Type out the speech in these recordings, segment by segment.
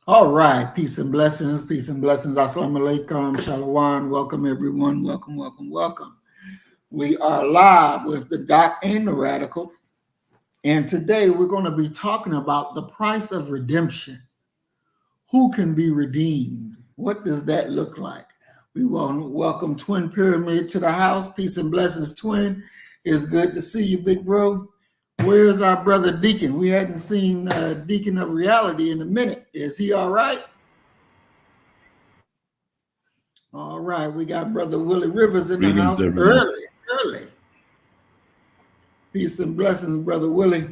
All right, peace and blessings, peace and blessings. Assalamu alaikum, shalom. Welcome, everyone. Welcome, welcome, welcome. We are live with the Doc and the Radical. And today we're going to be talking about the price of redemption. Who can be redeemed? What does that look like? We want to welcome Twin Pyramid to the house. Peace and blessings, Twin. It's good to see you, big bro. Where's our brother Deacon? We hadn't seen Deacon of Reality in a minute. Is he all right? All right, we got brother Willie Rivers in the Greetings, house everyone. early. Peace and blessings, brother Willie.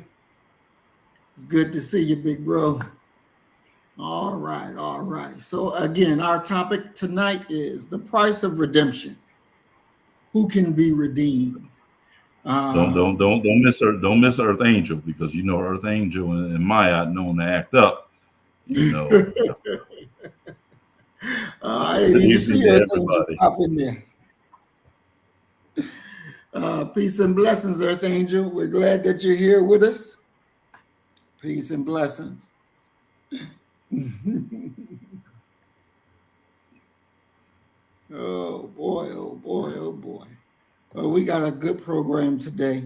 It's good to see you, big bro. All right. So again, our topic tonight is the price of redemption. Who can be redeemed? Don't miss Earth Angel, because you know Earth Angel and Maya known to act up. You know, I didn't good even evening see to Earth Angel everybody. pop in there. Peace and blessings, Earth Angel. We're glad that you're here with us. Peace and blessings. Oh boy. Well, we got a good program today.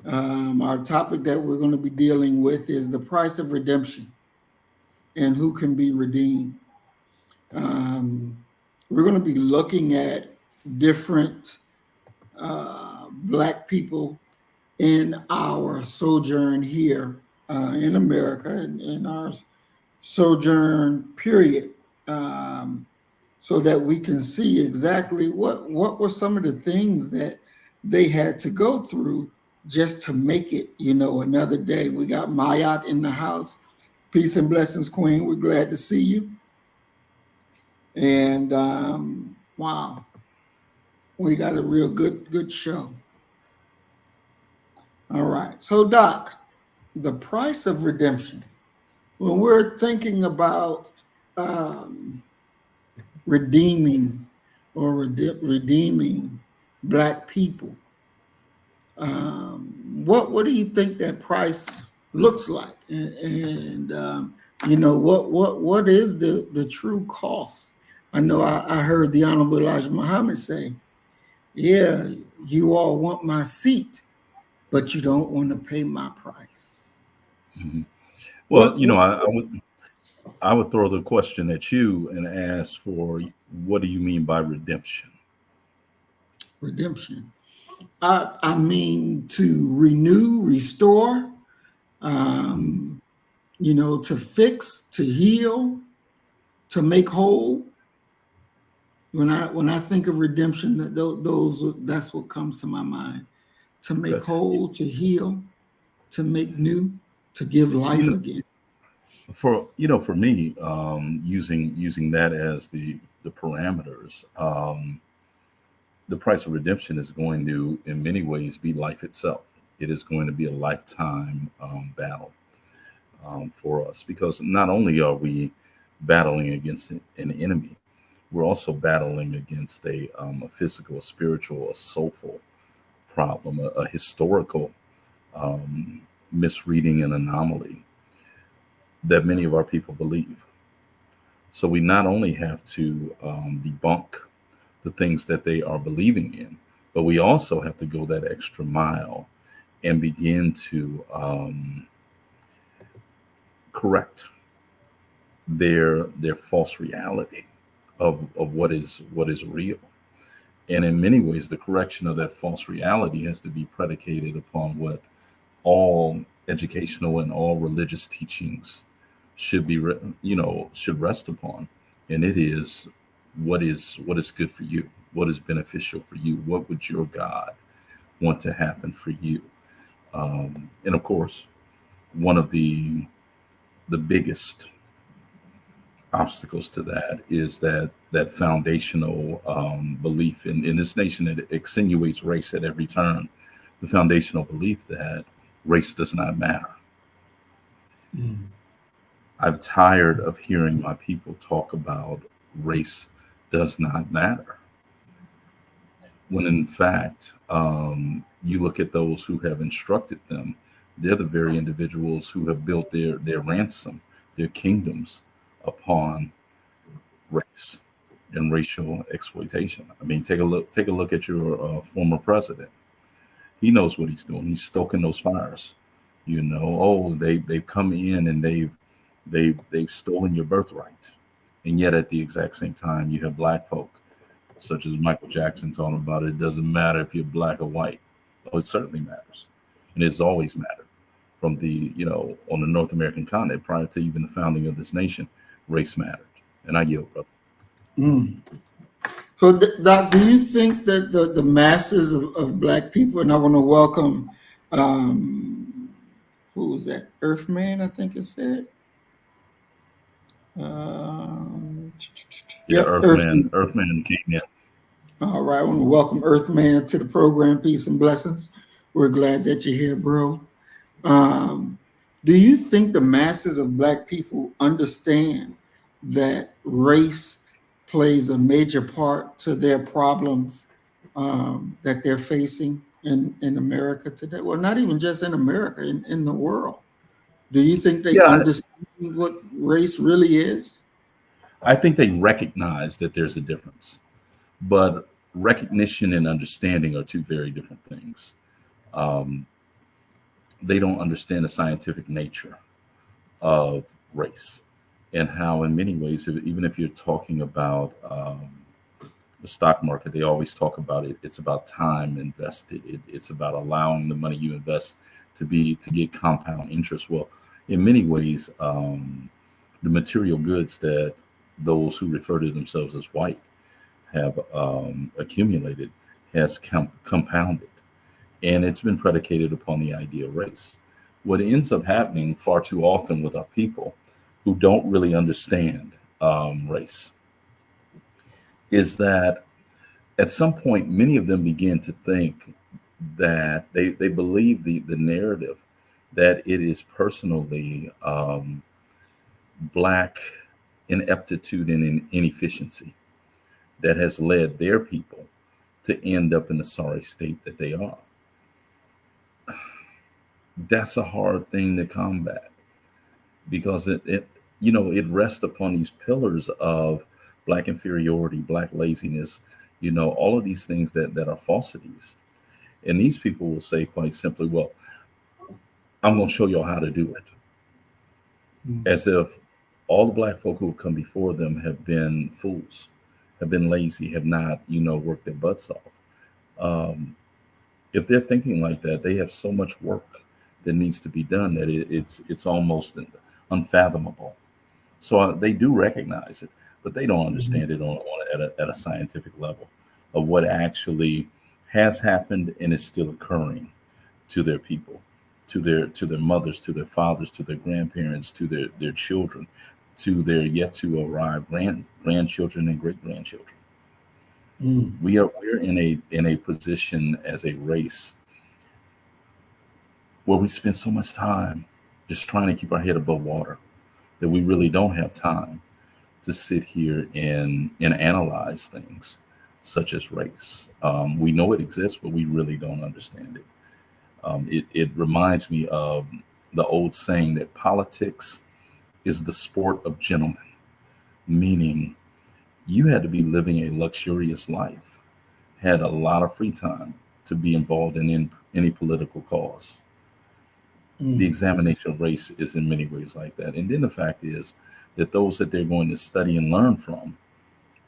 Our topic that we're going to be dealing with is the price of redemption and who can be redeemed. We're going to be looking at different Black people in our sojourn here in America, in our sojourn period, so that we can see exactly what were some of the things that they had to go through just to make it, another day. We got Mayat in the house. Peace and blessings, Queen. We're glad to see you. And wow, we got a real good show. All right. So, Doc, the price of redemption. When we're thinking about redeeming or redeeming Black people, what do you think that price looks like? And what is the true cost? I know I heard the Honorable Elijah Muhammad say, "Yeah, you all want my seat, but you don't want to pay my price." Mhm. Well, What, you know, what I would throw the question at you and ask for, what do you mean by redemption? redemption? I mean to renew, restore, um, to fix, to heal, to make whole. When I think of redemption, that's what comes to my mind. To make Okay. whole, to heal, to make new, to give You life know, again. for me, using that as the parameters, the price of redemption is going to, in many ways, be life itself. It is going to be a lifetime battle for us, because not only are we battling against an enemy, we're also battling against a physical, a spiritual, a soulful problem, a historical um, misreading and anomaly that many of our people believe. So we not only have to debunk the things that they are believing in, but we also have to go that extra mile and begin to correct their false reality of what is real. And in many ways, the correction of that false reality has to be predicated upon what all educational and all religious teachings should be, should rest upon, and it is what is good for you, what is beneficial for you, what would your God want to happen for you. And of course, one of the biggest obstacles to that is that foundational belief in this nation that extenuates race at every turn, the foundational belief that race does not matter. Mm. I'm tired of hearing my people talk about race does not matter, when in fact, you look at those who have instructed them, they're the very individuals who have built their ransom, their kingdoms upon race and racial exploitation. I mean, take a look at your former president. He knows what he's doing. He's stoking those fires. Oh, they've come in and they've stolen your birthright, and yet at the exact same time, you have black folk, such as Michael Jackson, talking about it. It doesn't matter if you're black or white. Oh, it certainly matters, and it's always mattered from the on the North American continent prior to even the founding of this nation. Race mattered, and I yield, brother. Mm. So, Doc, do you think that the masses of black people, and I want to welcome, who was that? Earthman, I think it said. Yeah, Earthman. Earthman came in. All right, I want to welcome Earthman to the program. Peace and blessings. We're glad that you're here, bro. Do you think the masses of black people understand that race plays a major part to their problems that they're facing in America today? Well, not even just in America, in the world. Do you think they understand what race really is? I think they recognize that there's a difference, but recognition and understanding are two very different things. They don't understand the scientific nature of race and how, in many ways, even if you're talking about the stock market, they always talk about it. It's about time invested. It's about allowing the money you invest to get compound interest. Well, in many ways, the material goods that those who refer to themselves as white have accumulated has compounded, and it's been predicated upon the idea of race. What ends up happening far too often with our people who don't really understand race is that at some point, many of them begin to think that they believe the narrative that it is personally black ineptitude and inefficiency that has led their people to end up in the sorry state that they are. That's a hard thing to combat because it rests upon these pillars of black inferiority, black laziness, all of these things that are falsities. And these people will say quite simply, well, I'm going to show y'all how to do it. As if all the black folk who have come before them have been fools, have been lazy, have not, worked their butts off. If they're thinking like that, they have so much work that needs to be done that it's almost unfathomable. So they do recognize it, but they don't understand it at a scientific level of what actually has happened and is still occurring to their people, to their mothers, to their fathers, to their grandparents, to their children, to their yet to arrive grandchildren and great grandchildren. We're in a position as a race where we spend so much time just trying to keep our head above water that we really don't have time to sit here and analyze things such as race. We know it exists, but we really don't understand it. It reminds me of the old saying that politics is the sport of gentlemen, meaning you had to be living a luxurious life, had a lot of free time to be involved in any political cause. The examination of race is in many ways like that. And then the fact is that those that they're going to study and learn from,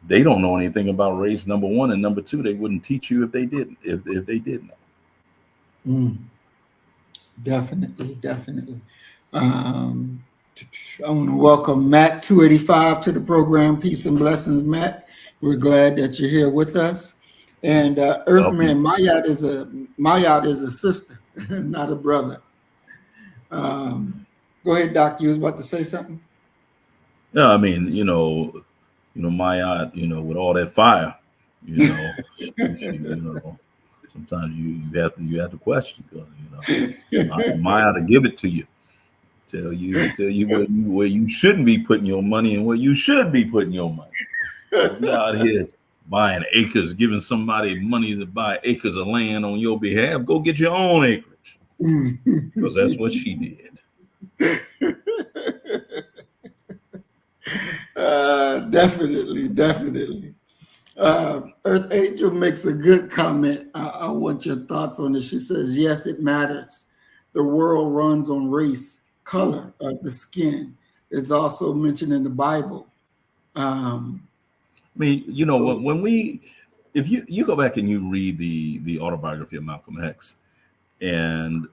they don't know anything about race, number one, and number two, they wouldn't teach you if they didn't, if they did know. Definitely. I want to welcome Matt 285 to the program. Peace and blessings, Matt. We're glad that you're here with us. And Earthman, Mayat is a sister, not a brother. Go ahead, Doc. You was about to say something? Yeah, I mean, Mayat, with all that fire, sometimes you have to question because Maya to give it to you, tell you where you shouldn't be putting your money and where you should be putting your money. You're out here buying acres, giving somebody money to buy acres of land on your behalf. Go get your own acreage because that's what she did. Definitely, definitely. Earth Angel makes a good comment. I want your thoughts on this. She says, yes, it matters. The world runs on race, color of the skin. It's also mentioned in the Bible. Um, I mean, so, when we, if you go back and you read the autobiography of Malcolm X, and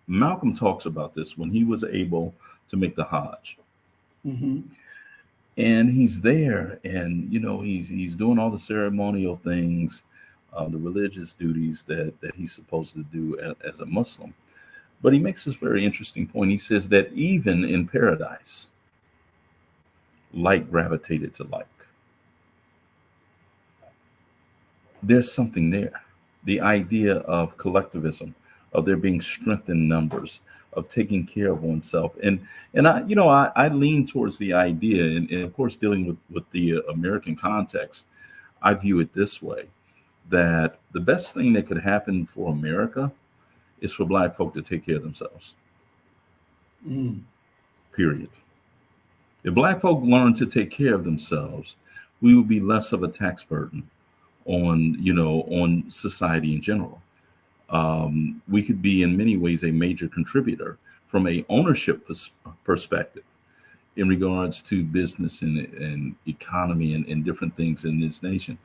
Malcolm talks about this when he was able to make the Hajj, mhm. and he's there, and he's doing all the ceremonial things, the religious duties that he's supposed to do as a Muslim. But he makes this very interesting point. He says that even in paradise, like gravitated to like. There's something there. The idea of collectivism, of there being strength in numbers, of taking care of oneself, and I lean towards the idea, and of course dealing with the American context, I view it this way: that the best thing that could happen for America is for Black folk to take care of themselves. Mm. Period. If Black folk learn to take care of themselves, we will be less of a tax burden on society in general. We could be in many ways a major contributor from a ownership perspective in regards to business and economy and different things in this nation.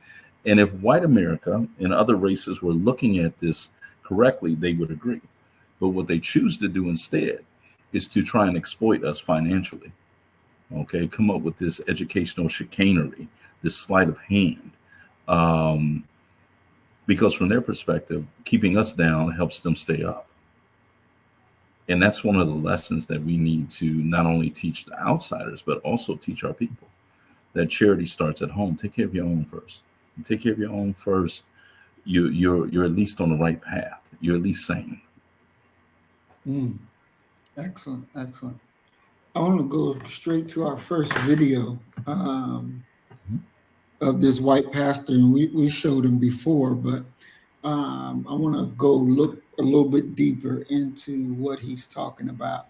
And if white America and other races were looking at this correctly, they would agree. But what they choose to do instead is to try and exploit us financially. Okay, come up with this educational chicanery, this sleight of hand. Um, because from their perspective, keeping us down helps them stay up. And that's one of the lessons that we need to not only teach the outsiders, but also teach our people, that charity starts at home. Take care of your own first. You take care of your own first. You're at least on the right path. You're at least sane. Mm. Excellent, excellent. I want to go straight to our first video of this white pastor, and we showed him before, but I want to go look a little bit deeper into what he's talking about.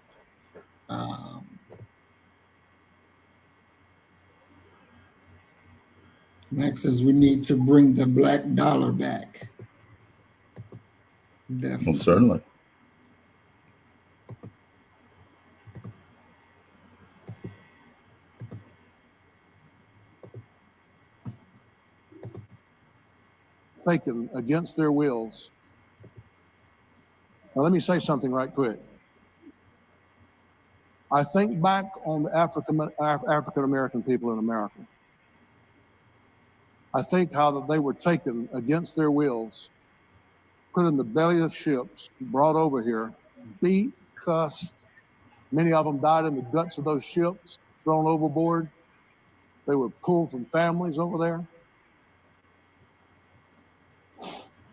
Um, Max says we need to bring the black dollar back. Well, Definitely. certainly. Taken against their wills. Now, let me say something right quick. I think back on the African American people in America. I think how that they were taken against their wills, put in the belly of ships, brought over here, beat, cussed. Many of them died in the guts of those ships, thrown overboard. They were pulled from families over there.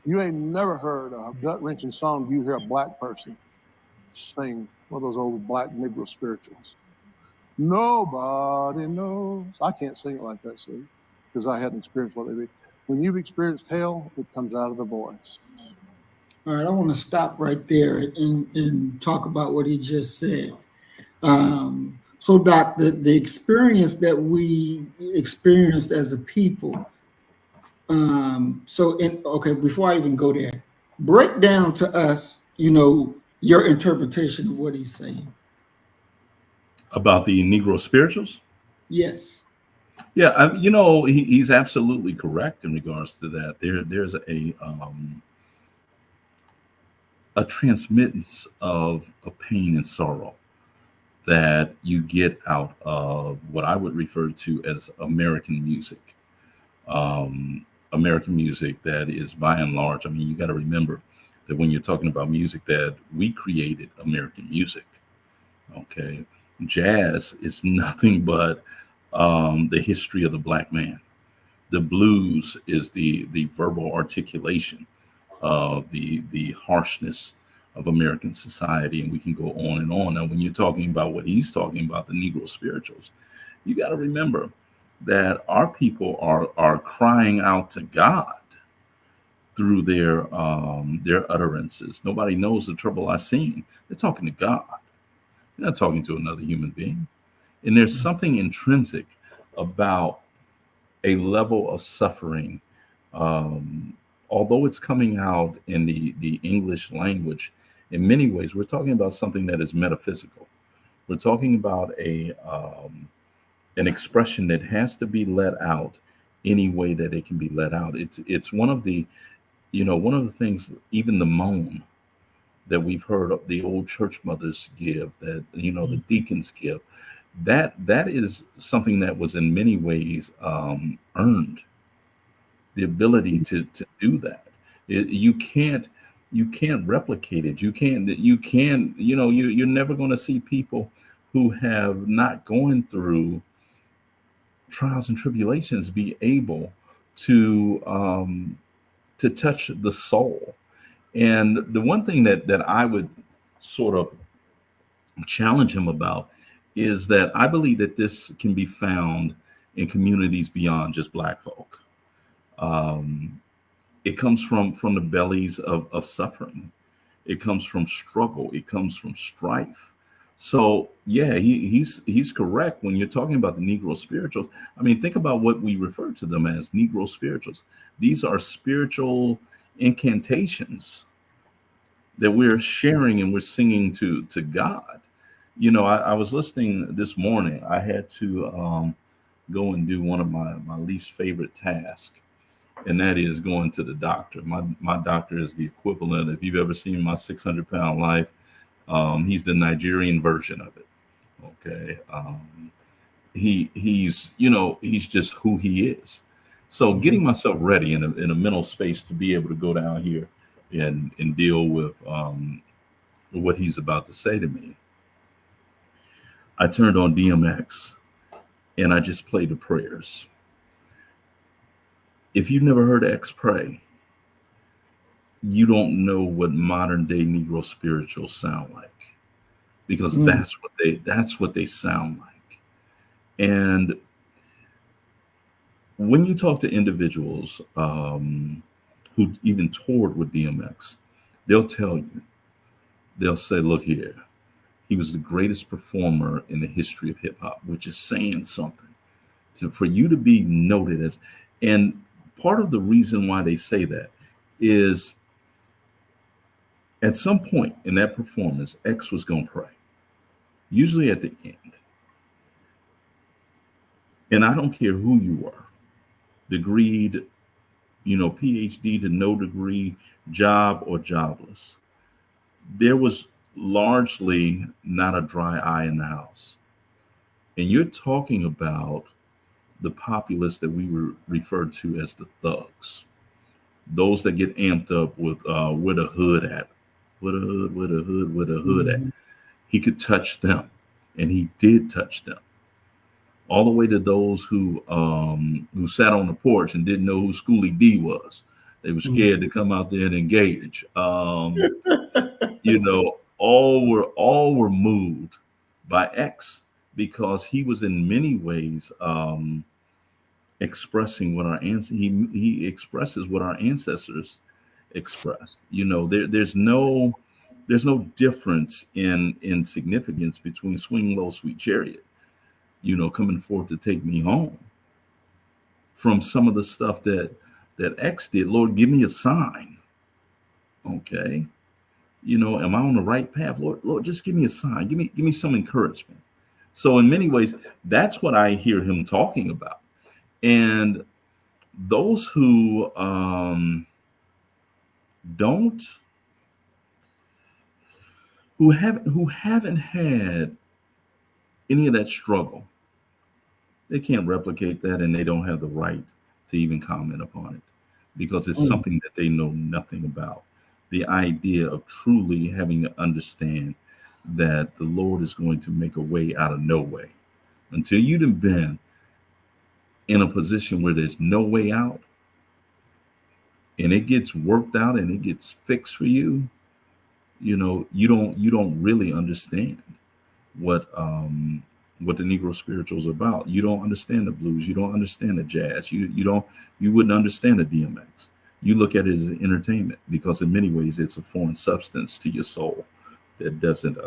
You ain't never heard a gut-wrenching song you hear a black person sing, one of those old black Negro spirituals. Nobody knows. I can't sing it like that, see, because I hadn't experienced what they be. When you've experienced hell, it comes out of the voice. All right, I want to stop right there and talk about what he just said. So, Doc, the experience that we experienced as a people. Okay, before I even go there, break down to us, your interpretation of what he's saying. About the Negro spirituals? Yes. Yeah, he's absolutely correct in regards to that. There's a transmittance of pain and sorrow that you get out of what I would refer to as American music. American music that is by and large, I mean, you got to remember that when you're talking about music, that we created American music. Okay. Jazz is nothing but the history of the black man. The blues is the verbal articulation of the harshness of American society, and we can go on and on. Now, when you're talking about what he's talking about, the Negro spirituals, you got to remember that our people are crying out to God through their utterances. Nobody knows the trouble I've seen. They're talking to God. They're not talking to another human being. And there's something intrinsic about a level of suffering. Um, Although it's coming out in the English language, in many ways, we're talking about something that is metaphysical. We're talking about a an expression that has to be let out any way that it can be let out. It's one of the, one of the things, even the moan that we've heard of the old church mothers give, that the deacons give, that is something that was in many ways earned, the ability to do that. You can't replicate it. You can't you're never going to see people who have not gone through trials and tribulations be able to touch the soul. And the one thing that I would sort of challenge him about is that I believe that this can be found in communities beyond just Black folk. Um, it comes from the bellies of suffering. It comes from struggle. It comes from strife. So yeah, he's correct when you're talking about the Negro spirituals. I mean, think about what we refer to them as, Negro spirituals. These are spiritual incantations that we're sharing and we're singing to God. I was listening this morning. I had to go and do one of my least favorite tasks, and that is going to the doctor. My doctor is the equivalent. If you've ever seen My 600-Pound Life, he's the Nigerian version of it. Okay, he's just who he is. So getting myself ready in a mental space to be able to go down here and deal with what he's about to say to me, I turned on DMX and I just played the prayers. If you've never heard X pray, you don't know what modern day Negro spirituals sound like, because that's what they sound like. And when you talk to individuals who even toured with DMX, they'll tell you, they'll say, look here, he was the greatest performer in the history of hip hop, which is saying something. For you to be noted as, and part of the reason why they say that is at some point in that performance, X was going to pray, usually at the end. And I don't care who you are, degreed, PhD to no degree, job or jobless. There was largely not a dry eye in the house. And you're talking about the populace that we were referred to as the thugs, those that get amped up with where the hood at, where the hood at. He could touch them, and he did touch them. All the way to those who sat on the porch and didn't know who Schoolie D was. They were scared to come out there and engage. All were moved by X, because he was in many ways expressing what he expresses what our ancestors expressed. There's no difference in significance between Swing Low, Sweet Chariot, coming forth to take me home, from some of the stuff that X did. Lord, give me a sign. Okay. Am I on the right path? Lord, just give me a sign. Give me some encouragement. So in many ways, that's what I hear him talking about. And those who haven't had any of that struggle, they can't replicate that, and they don't have the right to even comment upon it, because it's something that they know nothing about. The idea of truly having to understand that the Lord is going to make a way out of no way. Until you've been in a position where there's no way out, and it gets worked out and it gets fixed for you, you don't really understand what the Negro spirituals are about. You don't understand the blues. You don't understand the jazz. You wouldn't understand the DMX. You look at it as entertainment, because in many ways it's a foreign substance to your soul that doesn't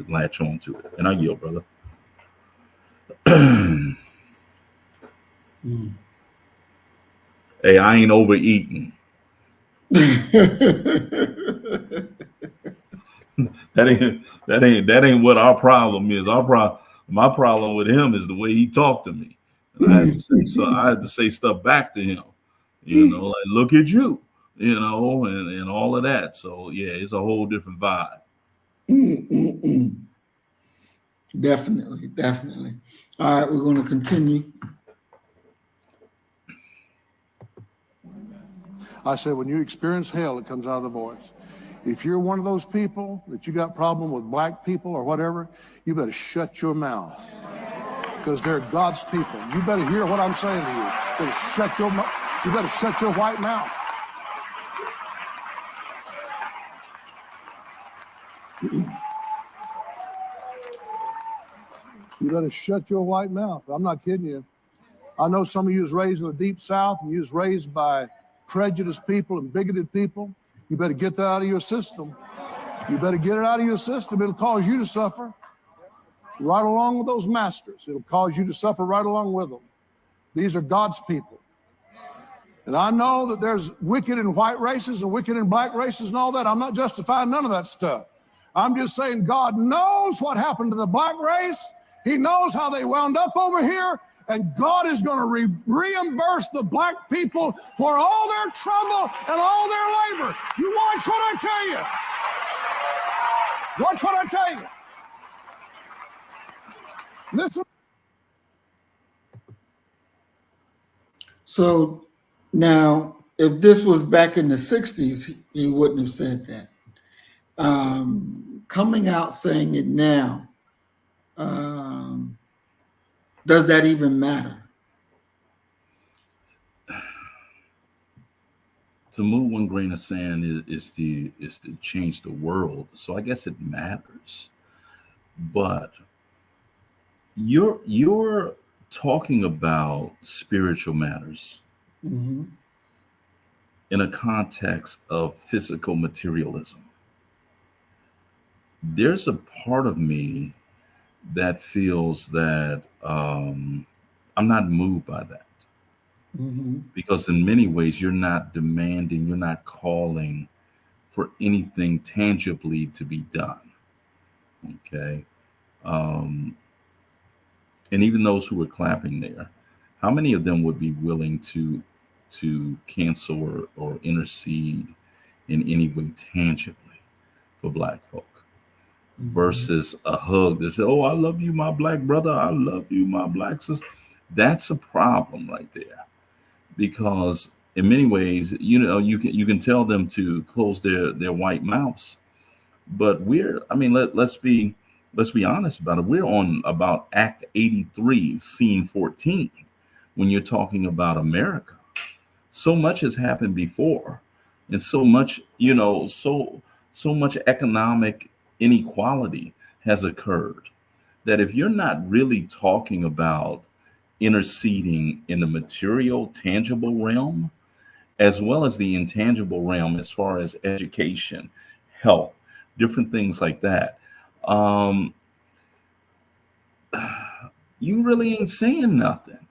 latch on to it. And I yield, brother. Mm. Hey, I ain't overeating. That ain't what our problem is. My problem with him is the way he talked to me. And I had to say stuff back to him, like look at you, and all of that. So yeah, it's a whole different vibe. Definitely, definitely. All right, we're going to continue. I said, when you experience hell, it comes out of the voice. If you're one of those people that you got problem with black people or whatever, you better shut your mouth, because they're God's people. You better hear what I'm saying to you. You better shut your white mouth. You better shut your white mouth. I'm not kidding you. I know some of you was raised in the deep South and you was raised by prejudiced people and bigoted people. You better get that out of your system. You better get it out of your system. It'll cause you to suffer right along with those masters. It'll cause you to suffer right along with them. These are God's people. And I know that there's wicked in white races and wicked in black races and all that. I'm not justifying none of that stuff. I'm just saying God knows what happened to the black race. He knows how they wound up over here. And God is going to reimburse the black people for all their trouble and all their labor. You watch what I tell you. Watch what I tell you. Listen. So now, if this was back in the 60s, he wouldn't have said that. Coming out saying it now, does that even matter? To move one grain of sand is to change the world. So I guess it matters. But you're talking about spiritual matters in a context of physical materialism. There's a part of me that feels that I'm not moved by that. Because in many ways, you're not demanding, you're not calling for anything tangibly to be done. Okay. And even those who were clapping there, how many of them would be willing to cancel or intercede in any way tangibly for black folk versus a hug that says, oh, I love you, my black brother. I love you, my black sister. That's a problem right there. Because in many ways, you can tell them to close their white mouths, but let's be honest about it. We're on about Act 83, Scene 14, when you're talking about America. So much has happened before, and so much economic inequality has occurred that if you're not really talking about interceding in the material, tangible realm, as well as the intangible realm, as far as education, health, different things like that, you really ain't saying nothing.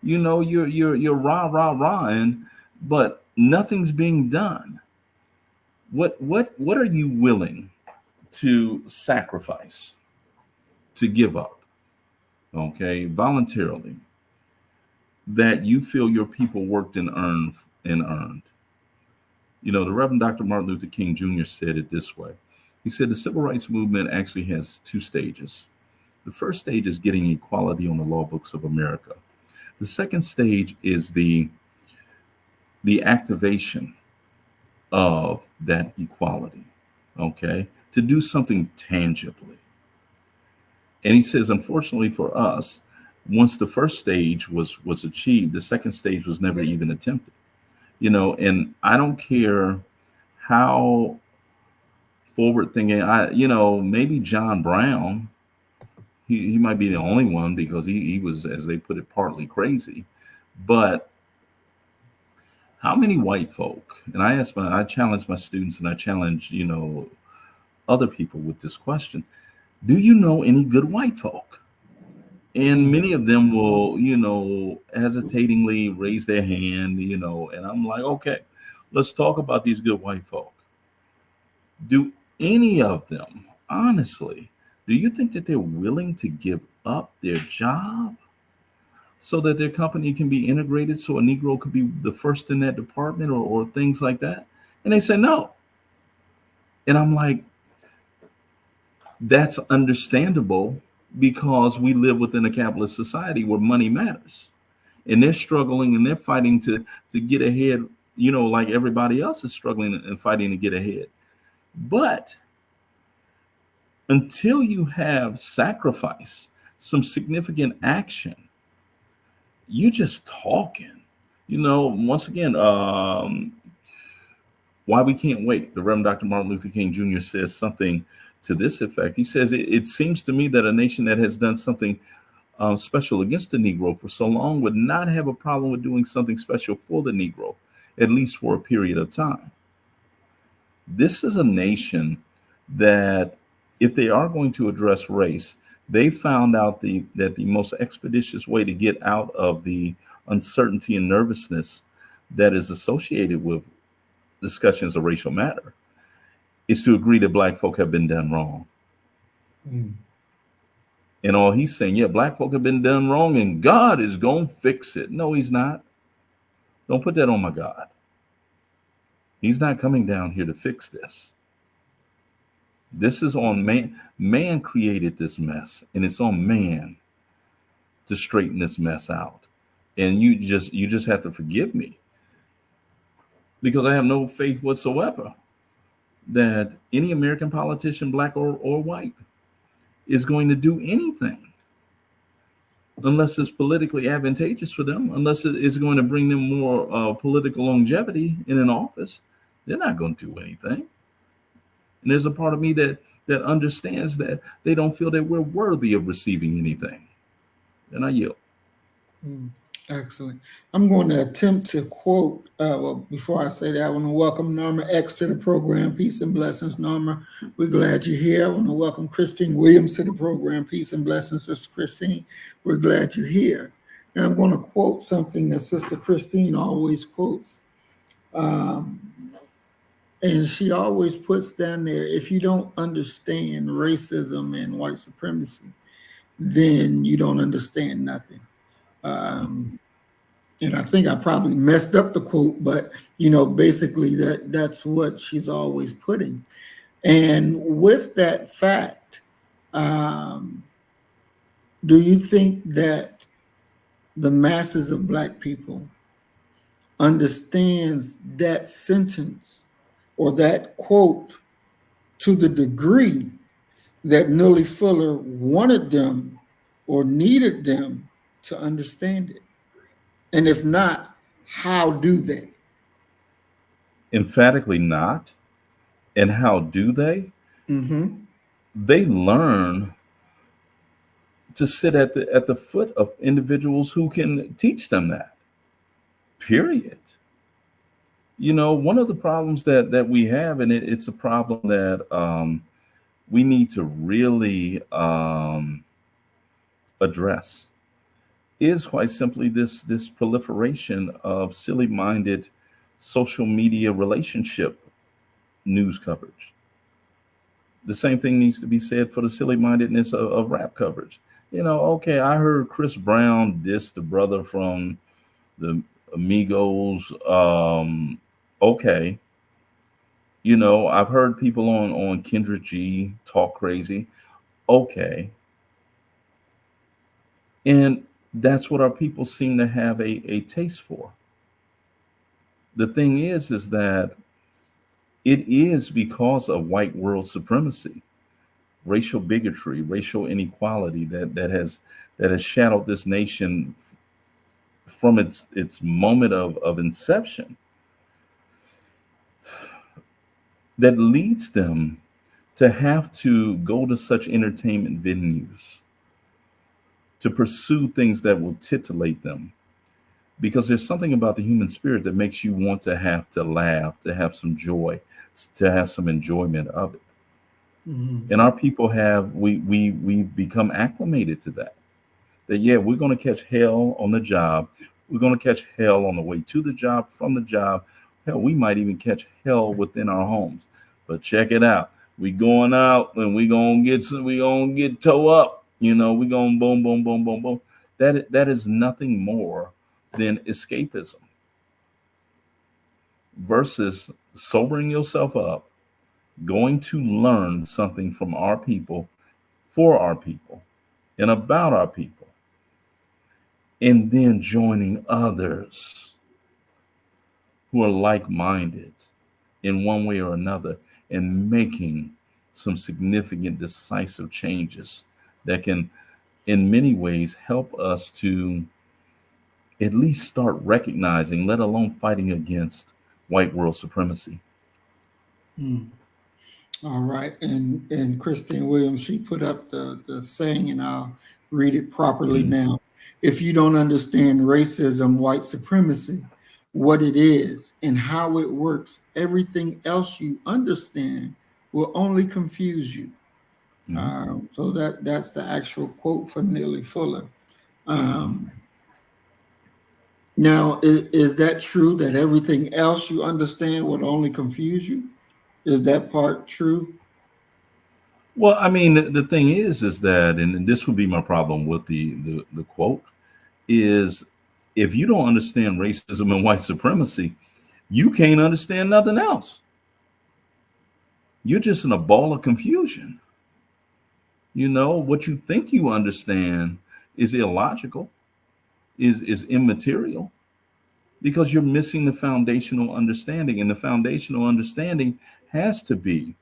You're rah, but nothing's being done. What are you willing to sacrifice, to give up? Okay, voluntarily, that you feel your people worked and earned. The Reverend Dr. Martin Luther King Jr. said it this way. He said the civil rights movement actually has two stages. The first stage is getting equality on the law books of America. The second stage is the activation of that equality, okay, to do something tangibly. And he says, unfortunately for us, once the first stage was achieved, the second stage was never even attempted. And I don't care how forward thinking, maybe John Brown, he might be the only one because he was, as they put it, partly crazy. But how many white folk, and I challenge my students and I challenge, other people with this question. Do you know any good white folk? And many of them will, hesitatingly raise their hand, and I'm like, okay, let's talk about these good white folk. Do any of them, honestly, do you think that they're willing to give up their job so that their company can be integrated so a Negro could be the first in that department, or things like that? And they say no. And I'm like, that's understandable, because we live within a capitalist society where money matters. And they're struggling and they're fighting to get ahead, like everybody else is struggling and fighting to get ahead. But until you have sacrifice, some significant action, you just talking. Once again, why we can't wait. The Reverend Dr. Martin Luther King Jr. says something to this effect. He says, it seems to me that a nation that has done something special against the Negro for so long would not have a problem with doing something special for the Negro, at least for a period of time. This is a nation that, if they are going to address race, they found out that the most expeditious way to get out of the uncertainty and nervousness that is associated with discussions of racial matter is to agree that Black folk have been done wrong. And all he's saying, yeah, Black folk have been done wrong and God is going to fix it. No, he's not. Don't put that on my God. He's not coming down here to fix this. This is on man. Man created this mess, and it's on man to straighten this mess out. And you just have to forgive me, because I have no faith whatsoever that any American politician, Black or white, is going to do anything unless it's politically advantageous for them, unless it is going to bring them more political longevity in an office. They're not going to do anything. And there's a part of me that understands that they don't feel that we're worthy of receiving anything. And I yield. Excellent. I'm going to attempt to quote, well, before I say that, I want to welcome Norma X to the program. Peace and blessings, Norma. We're glad you're here. I want to welcome Christine Williams to the program. Peace and blessings, Sister Christine. We're glad you're here. And I'm going to quote something that Sister Christine always quotes. And she always puts down there, if you don't understand racism and white supremacy, then you don't understand nothing. And I think I probably messed up the quote, but basically that's what she's always putting. And with that fact, do you think that the masses of Black people understands that sentence or that quote to the degree that Millie Fuller wanted them or needed them to understand it? And if not, how do they? Emphatically not. And how do they? They learn to sit at the foot of individuals who can teach them that. Period. One of the problems that we have, and it's a problem that we need to really address, is quite simply this proliferation of silly-minded social media relationship news coverage. The same thing needs to be said for the silly-mindedness of rap coverage. Okay, I heard Chris Brown diss the brother from the Amigos. Okay. I've heard people on Kendra G talk crazy. Okay. And that's what our people seem to have a taste for. The thing is that it is because of white world supremacy, racial bigotry, racial inequality that has shadowed this nation from its moment of inception, that leads them to have to go to such entertainment venues to pursue things that will titillate them. Because there's something about the human spirit that makes you want to have to laugh, to have some joy, to have some enjoyment of it. And our people we've become acclimated to that. that, yeah, we're going to catch hell on the job. We're going to catch hell on the way to the job, from the job. Hell, we might even catch hell within our homes. But check it out. We going out and we gonna get toe up. We gonna boom, boom, boom, boom, boom. That is nothing more than escapism versus sobering yourself up, going to learn something from our people, for our people, and about our people, and then joining others who are like-minded in one way or another, and making some significant, decisive changes that can, in many ways, help us to at least start recognizing, let alone fighting against white world supremacy. All right. And Christine Williams, she put up the saying, and I'll read it properly now. If you don't understand racism, white supremacy, what it is and how it works, everything else you understand will only confuse you. So that's the actual quote from Neely Fuller. Now, is that true, that everything else you understand would only confuse you? Is that part true? Well, I mean, the thing is that, and this would be my problem with the quote, is if you don't understand racism and white supremacy, you can't understand nothing else. You're just in a ball of confusion. What you think you understand is illogical, is immaterial, because you're missing the foundational understanding. And the foundational understanding has to be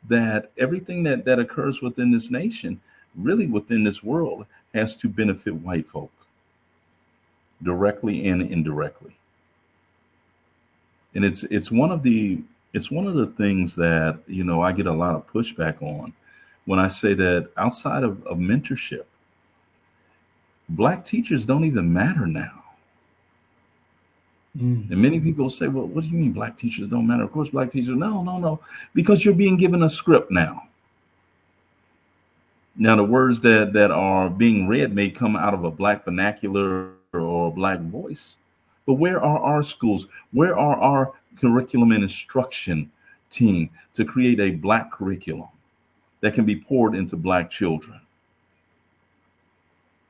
that everything that occurs within this nation, really within this world, has to benefit white folk directly and indirectly. And it's one of the things that I get a lot of pushback on when I say that outside of mentorship, Black teachers don't even matter now. And many people say, well, what do you mean Black teachers don't matter? Of course, Black teachers, no, because you're being given a script now. Now, the words that are being read may come out of a Black vernacular or a Black voice, but where are our schools? Where are our curriculum and instruction team to create a Black curriculum that can be poured into Black children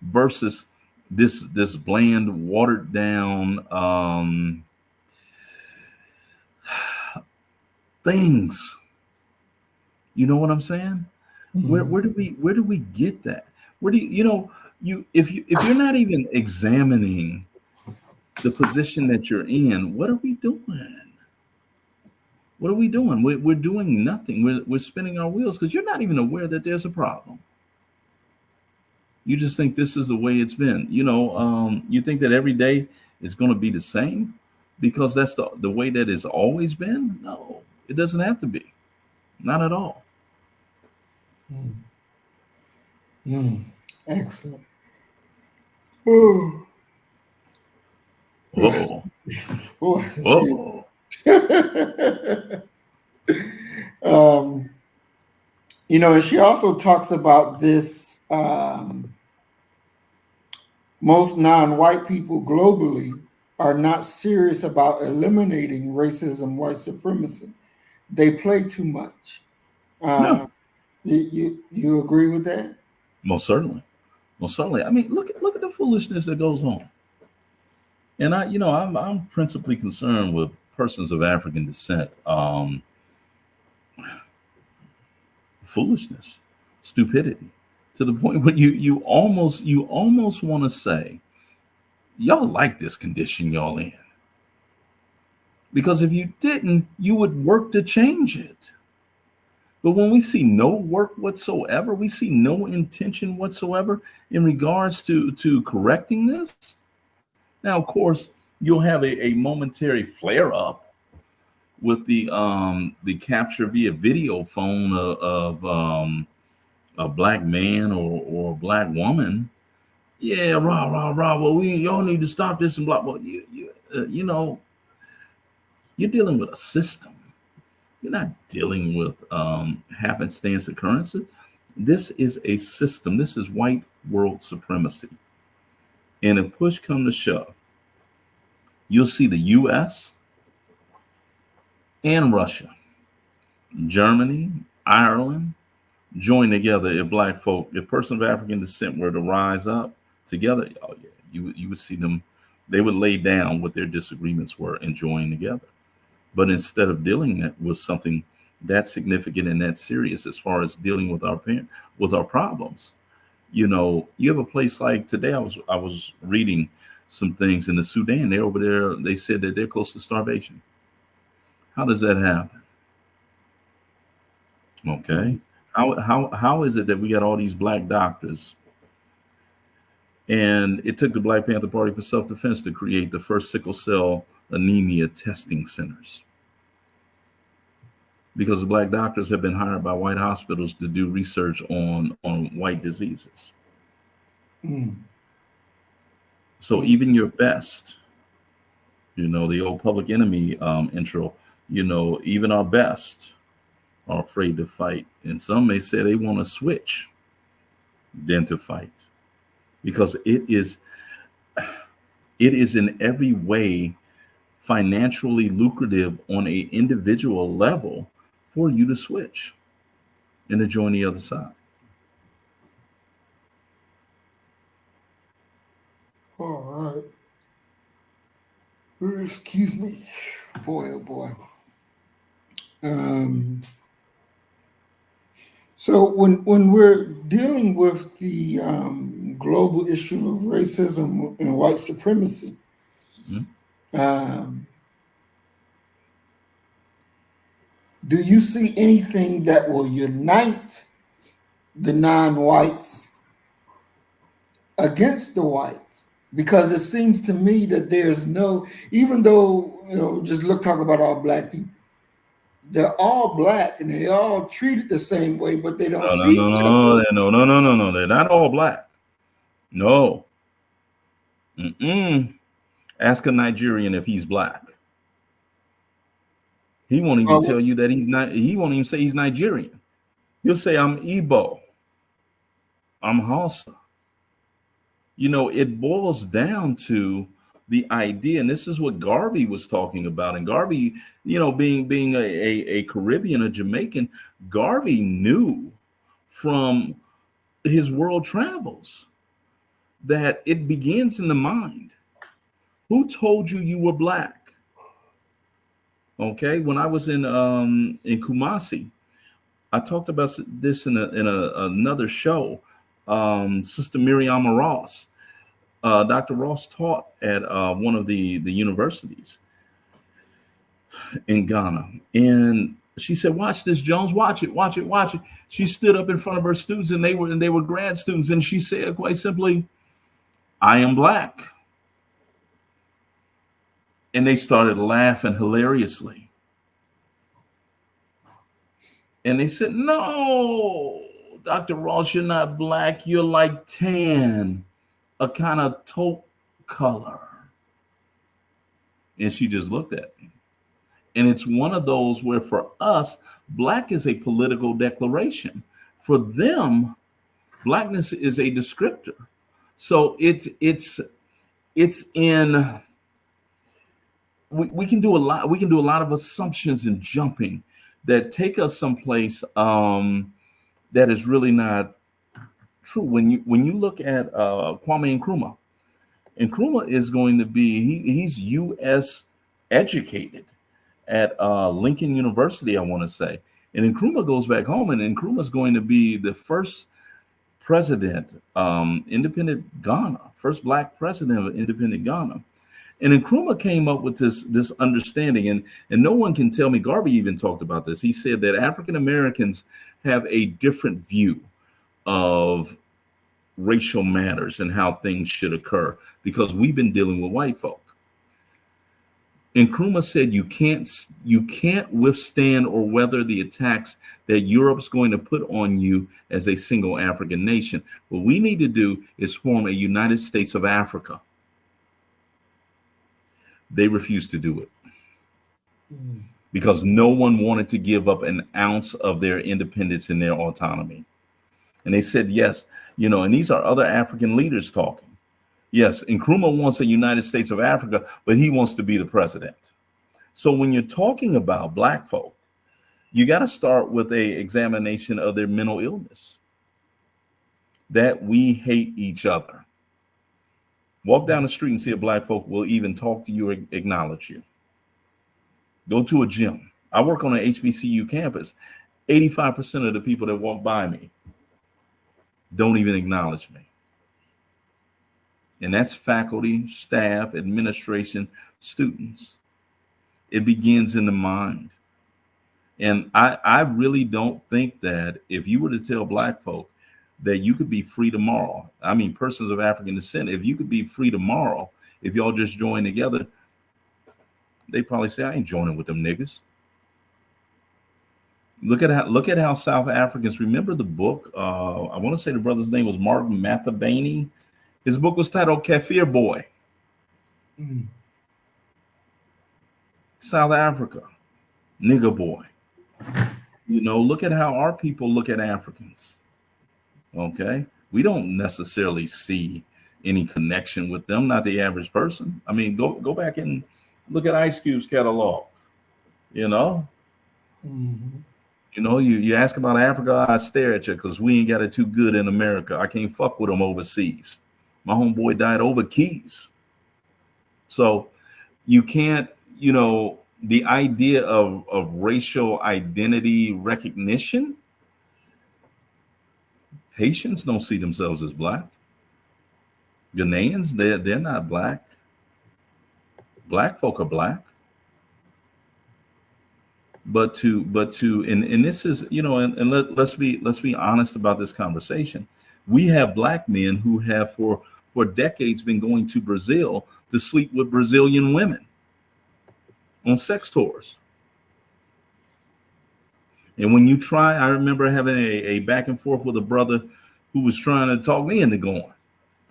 versus this bland, watered down things? You know what I'm saying? Where do we get that? Where do if you're not even examining the position that you're in, what are we doing? What are we doing? We're doing nothing. We're spinning our wheels because you're not even aware that there's a problem. You just think this is the way it's been. You think that every day is going to be the same because that's the way that it's always been. No, it doesn't have to be. Not at all. Excellent. Ooh. Whoa. Whoa. And she also talks about this. Most non-white people globally are not serious about eliminating racism, white supremacy. They play too much. No. You agree with that? Most certainly. I mean, look at the foolishness that goes on. And I'm principally concerned with persons of African descent. Foolishness, stupidity, to the point where you almost want to say, y'all like this condition y'all in. Because if you didn't, you would work to change it. But when we see no work whatsoever, we see no intention whatsoever in regards to correcting this. Now, of course, you'll have a momentary flare up with the capture via video phone of a Black man or a Black woman. Yeah, rah. Well, y'all need to stop this and blah. Well, you're dealing with a system. You're not dealing with happenstance occurrences. This is a system. This is white world supremacy. And if push come to shove, you'll see the US and Russia, Germany, Ireland join together if black folk, if person of African descent were to rise up together. Oh yeah, you would see them, they would lay down what their disagreements were and join together. But instead of dealing that with something that significant and that serious as far as dealing with our problems, you have a place like today. I was reading some things in the Sudan. They're over there. They said that they're close to starvation. How does that happen? Okay. How is it that we got all these black doctors, and it took the Black Panther Party for self-defense to create the first sickle cell anemia testing centers? Because the black doctors have been hired by white hospitals to do research on white diseases. So even your best, the old Public Enemy intro, even our best are afraid to fight. And some may say they want to switch than to fight, because it is in every way financially lucrative on an individual level for you to switch and to join the other side. All right. Excuse me. Boy, oh boy. So when we're dealing with the global issue of racism and white supremacy, do you see anything that will unite the non-whites against the whites? Because it seems to me that there's no, even though, just talk about all black people, they're all black and they all treated the same way, but they don't see each other. No. They're not all black. No. Ask a Nigerian if he's black. He won't even tell you that he's not. He won't even say he's Nigerian. He'll say, I'm Igbo. I'm Hausa. It boils down to the idea, and this is what Garvey was talking about. And Garvey, being a Caribbean, a Jamaican, Garvey knew from his world travels that it begins in the mind. Who told you were black? Okay, when I was in Kumasi, I talked about this in another show. Sister Miriam Ross, Dr. Ross taught at one of the universities in Ghana, and she said, "Watch this, Jones. Watch it. Watch it. Watch it." She stood up in front of her students, and they were grad students, and she said quite simply, "I am black." And they started laughing hilariously. And they said, "No, Dr. Ross, you're not black. You're like tan, a kind of taupe color." And she just looked at me. And it's one of those where for us, black is a political declaration. For them, blackness is a descriptor. So it's in, we can do a lot. We can do a lot of assumptions and jumping that take us someplace that is really not true. When you look at Kwame Nkrumah is going to be, he's U.S. educated at Lincoln University, I want to say. And Nkrumah goes back home, and Nkrumah is going to be the first president, independent Ghana, first black president of independent Ghana. And Nkrumah came up with this understanding, and no one can tell me, Garvey even talked about this. He said that African Americans have a different view of racial matters and how things should occur because we've been dealing with white folk. Nkrumah said you can't withstand or weather the attacks that Europe's going to put on you as a single African nation. What we need to do is form a United States of Africa. They refused to do it because no one wanted to give up an ounce of their independence and their autonomy. And they said, yes, and these are other African leaders talking. Yes, Nkrumah wants a United States of Africa, but he wants to be the president. So when you're talking about black folk, you got to start with a examination of their mental illness, that we hate each other. Walk down the street and see a black folk will even talk to you or acknowledge you. Go to a gym. I work on an HBCU campus. 85% of the people that walk by me don't even acknowledge me. And that's faculty, staff, administration, students. It begins in the mind. And I really don't think that if you were to tell black folk that you could be free tomorrow, I mean, persons of African descent, if you could be free tomorrow, if y'all just join together, they probably say, I ain't joining with them niggas. Look at how South Africans, remember the book, I want to say the brother's name was Martin Mathabane. His book was titled Kafir Boy. Mm. South Africa, nigger boy. You know, look at how our people look at Africans. Okay, we don't necessarily see any connection with them, not the average person. I mean, go back and look at Ice Cube's catalog. You know, Mm-hmm. you know, you ask about Africa, I stare at you because we ain't got it too good in America. I can't fuck with them overseas. My homeboy died over keys. So you can't, you know, the idea of racial identity recognition, Haitians don't see themselves as black. Ghanaians, they're not black. Black folk are black. But and this is, you know, and let's be honest about this conversation. We have black men who have for decades been going to Brazil to sleep with Brazilian women on sex tours. And when you try, I remember having a back and forth with a brother who was trying to talk me into going.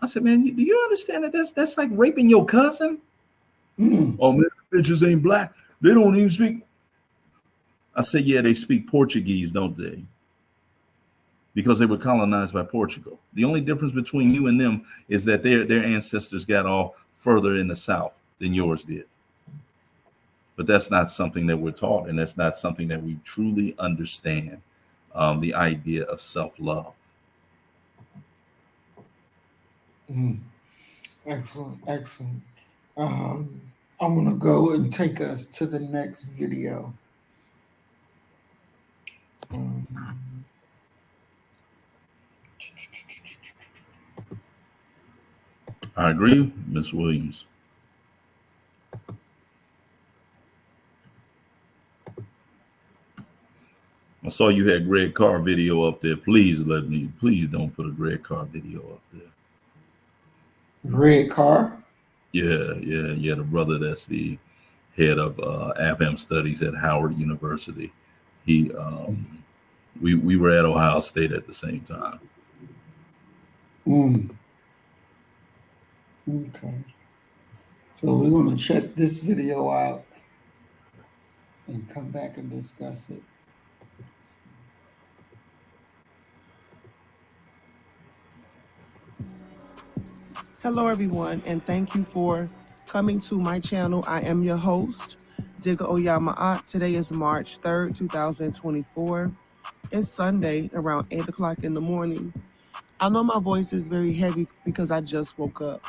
I said, man, do you understand that that's like raping your cousin? Mm. Oh man, bitches ain't black. They don't even speak. I said, yeah, they speak Portuguese, don't they? Because they were colonized by Portugal. The only difference between you and them is that their ancestors got all further in the south than yours did. But that's not something that we're taught, and that's not something that we truly understand, the idea of self-love. Mm. Excellent, excellent. I'm going to go and take us to the next video. I agree, Ms. Williams. I saw you had Greg Carr video up there. Please don't put a Greg Carr video up there. Greg Carr? Yeah. The brother that's the head of AFM studies at Howard University. He, we were at Ohio State at the same time. Mm. Okay. So we're going to check this video out and come back and discuss it. Hello, everyone, and thank you for coming to my channel. I am your host, Digga Oyama. Today is March 3rd, 2024. It's Sunday around 8 o'clock in the morning. I know my voice is very heavy because I just woke up.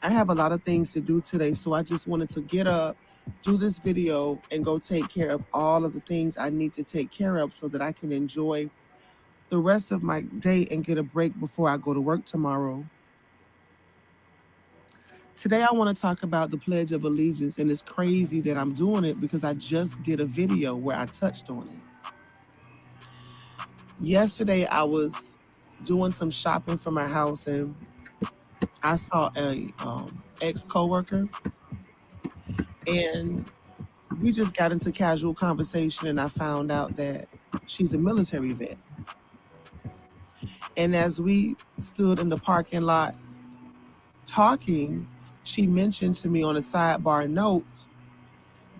I have a lot of things to do today, so I just wanted to get up, do this video, and go take care of all of the things I need to take care of so that I can enjoy the rest of my day and get a break before I go to work tomorrow. Today, I want to talk about the Pledge of Allegiance, and it's crazy that I'm doing it because I just did a video where I touched on it. Yesterday, I was doing some shopping for my house, and I saw a ex-coworker, and we just got into casual conversation, and I found out that she's a military vet. And as we stood in the parking lot talking, she mentioned to me on a sidebar note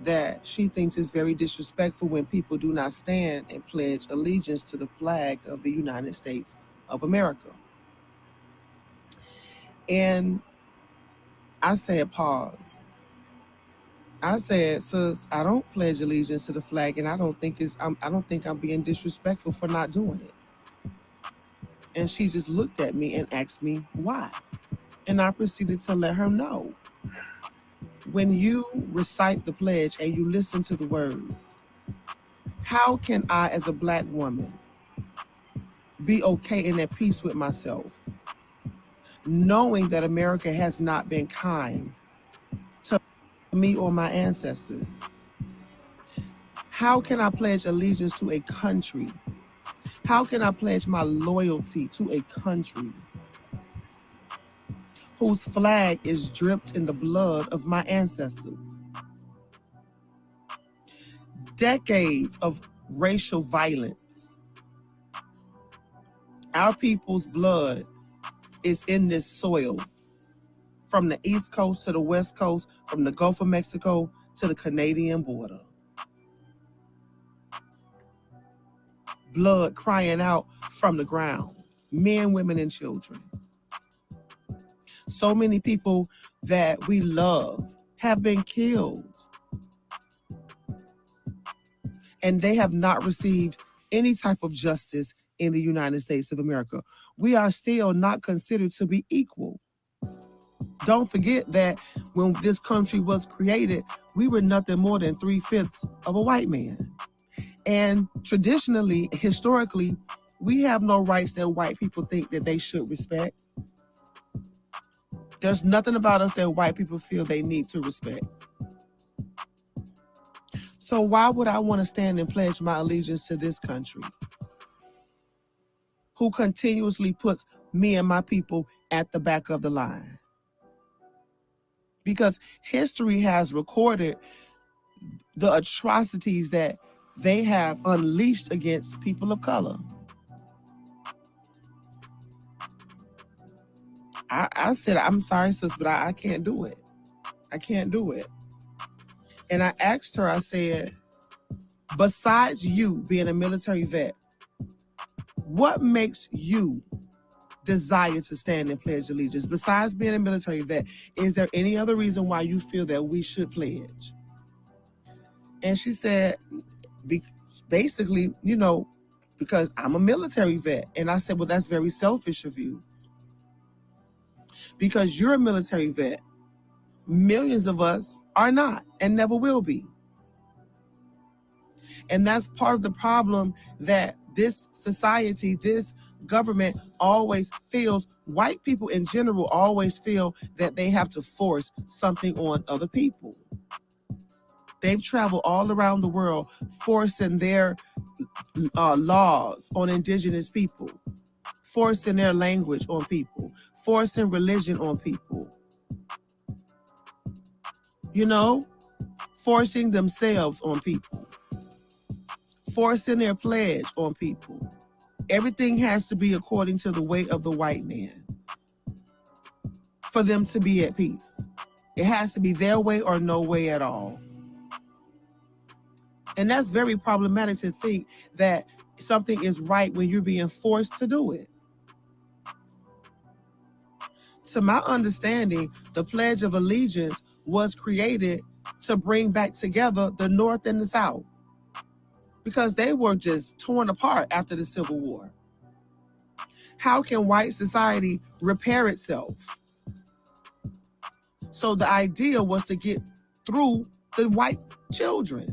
that she thinks it's very disrespectful when people do not stand and pledge allegiance to the flag of the United States of America. And I said, pause. I said, sis, I don't pledge allegiance to the flag, and I don't think I'm being disrespectful for not doing it. And she just looked at me and asked me why. And I proceeded to let her know. When you recite the pledge and you listen to the words, how can I, as a Black woman, be okay and at peace with myself, knowing that America has not been kind to me or my ancestors? How can I pledge allegiance to a country? How can I pledge my loyalty to a country whose flag is dripped in the blood of my ancestors? Decades of racial violence. Our people's blood is in this soil, from the East Coast to the West Coast, from the Gulf of Mexico to the Canadian border. Blood crying out from the ground, men, women, and children. So many people that we love have been killed, and they have not received any type of justice in the United States of America. We are still not considered to be equal. Don't forget that when this country was created, we were nothing more than 3/5 of a white man. And traditionally, historically, we have no rights that white people think that they should respect. There's nothing about us that white people feel they need to respect. So why would I want to stand and pledge my allegiance to this country, who continuously puts me and my people at the back of the line? Because history has recorded the atrocities that they have unleashed against people of color. I said, I'm sorry, sis, but I can't do it. I can't do it. And I asked her, I said, besides you being a military vet, what makes you desire to stand and pledge allegiance? Besides being a military vet, is there any other reason why you feel that we should pledge? And she said, basically, because I'm a military vet. And I said, well, that's very selfish of you. Because you're a military vet. Millions of us are not and never will be. And that's part of the problem that this society, this government always feels, white people in general always feel that they have to force something on other people. They've traveled all around the world forcing their laws on indigenous people, forcing their language on people, forcing religion on people. Forcing themselves on people, forcing their pledge on people. Everything has to be according to the way of the white man for them to be at peace. It has to be their way or no way at all. And that's very problematic to think that something is right when you're being forced to do it. To my understanding, the Pledge of Allegiance was created to bring back together the North and the South, because they were just torn apart after the Civil War. How can white society repair itself? So the idea was to get through the white children.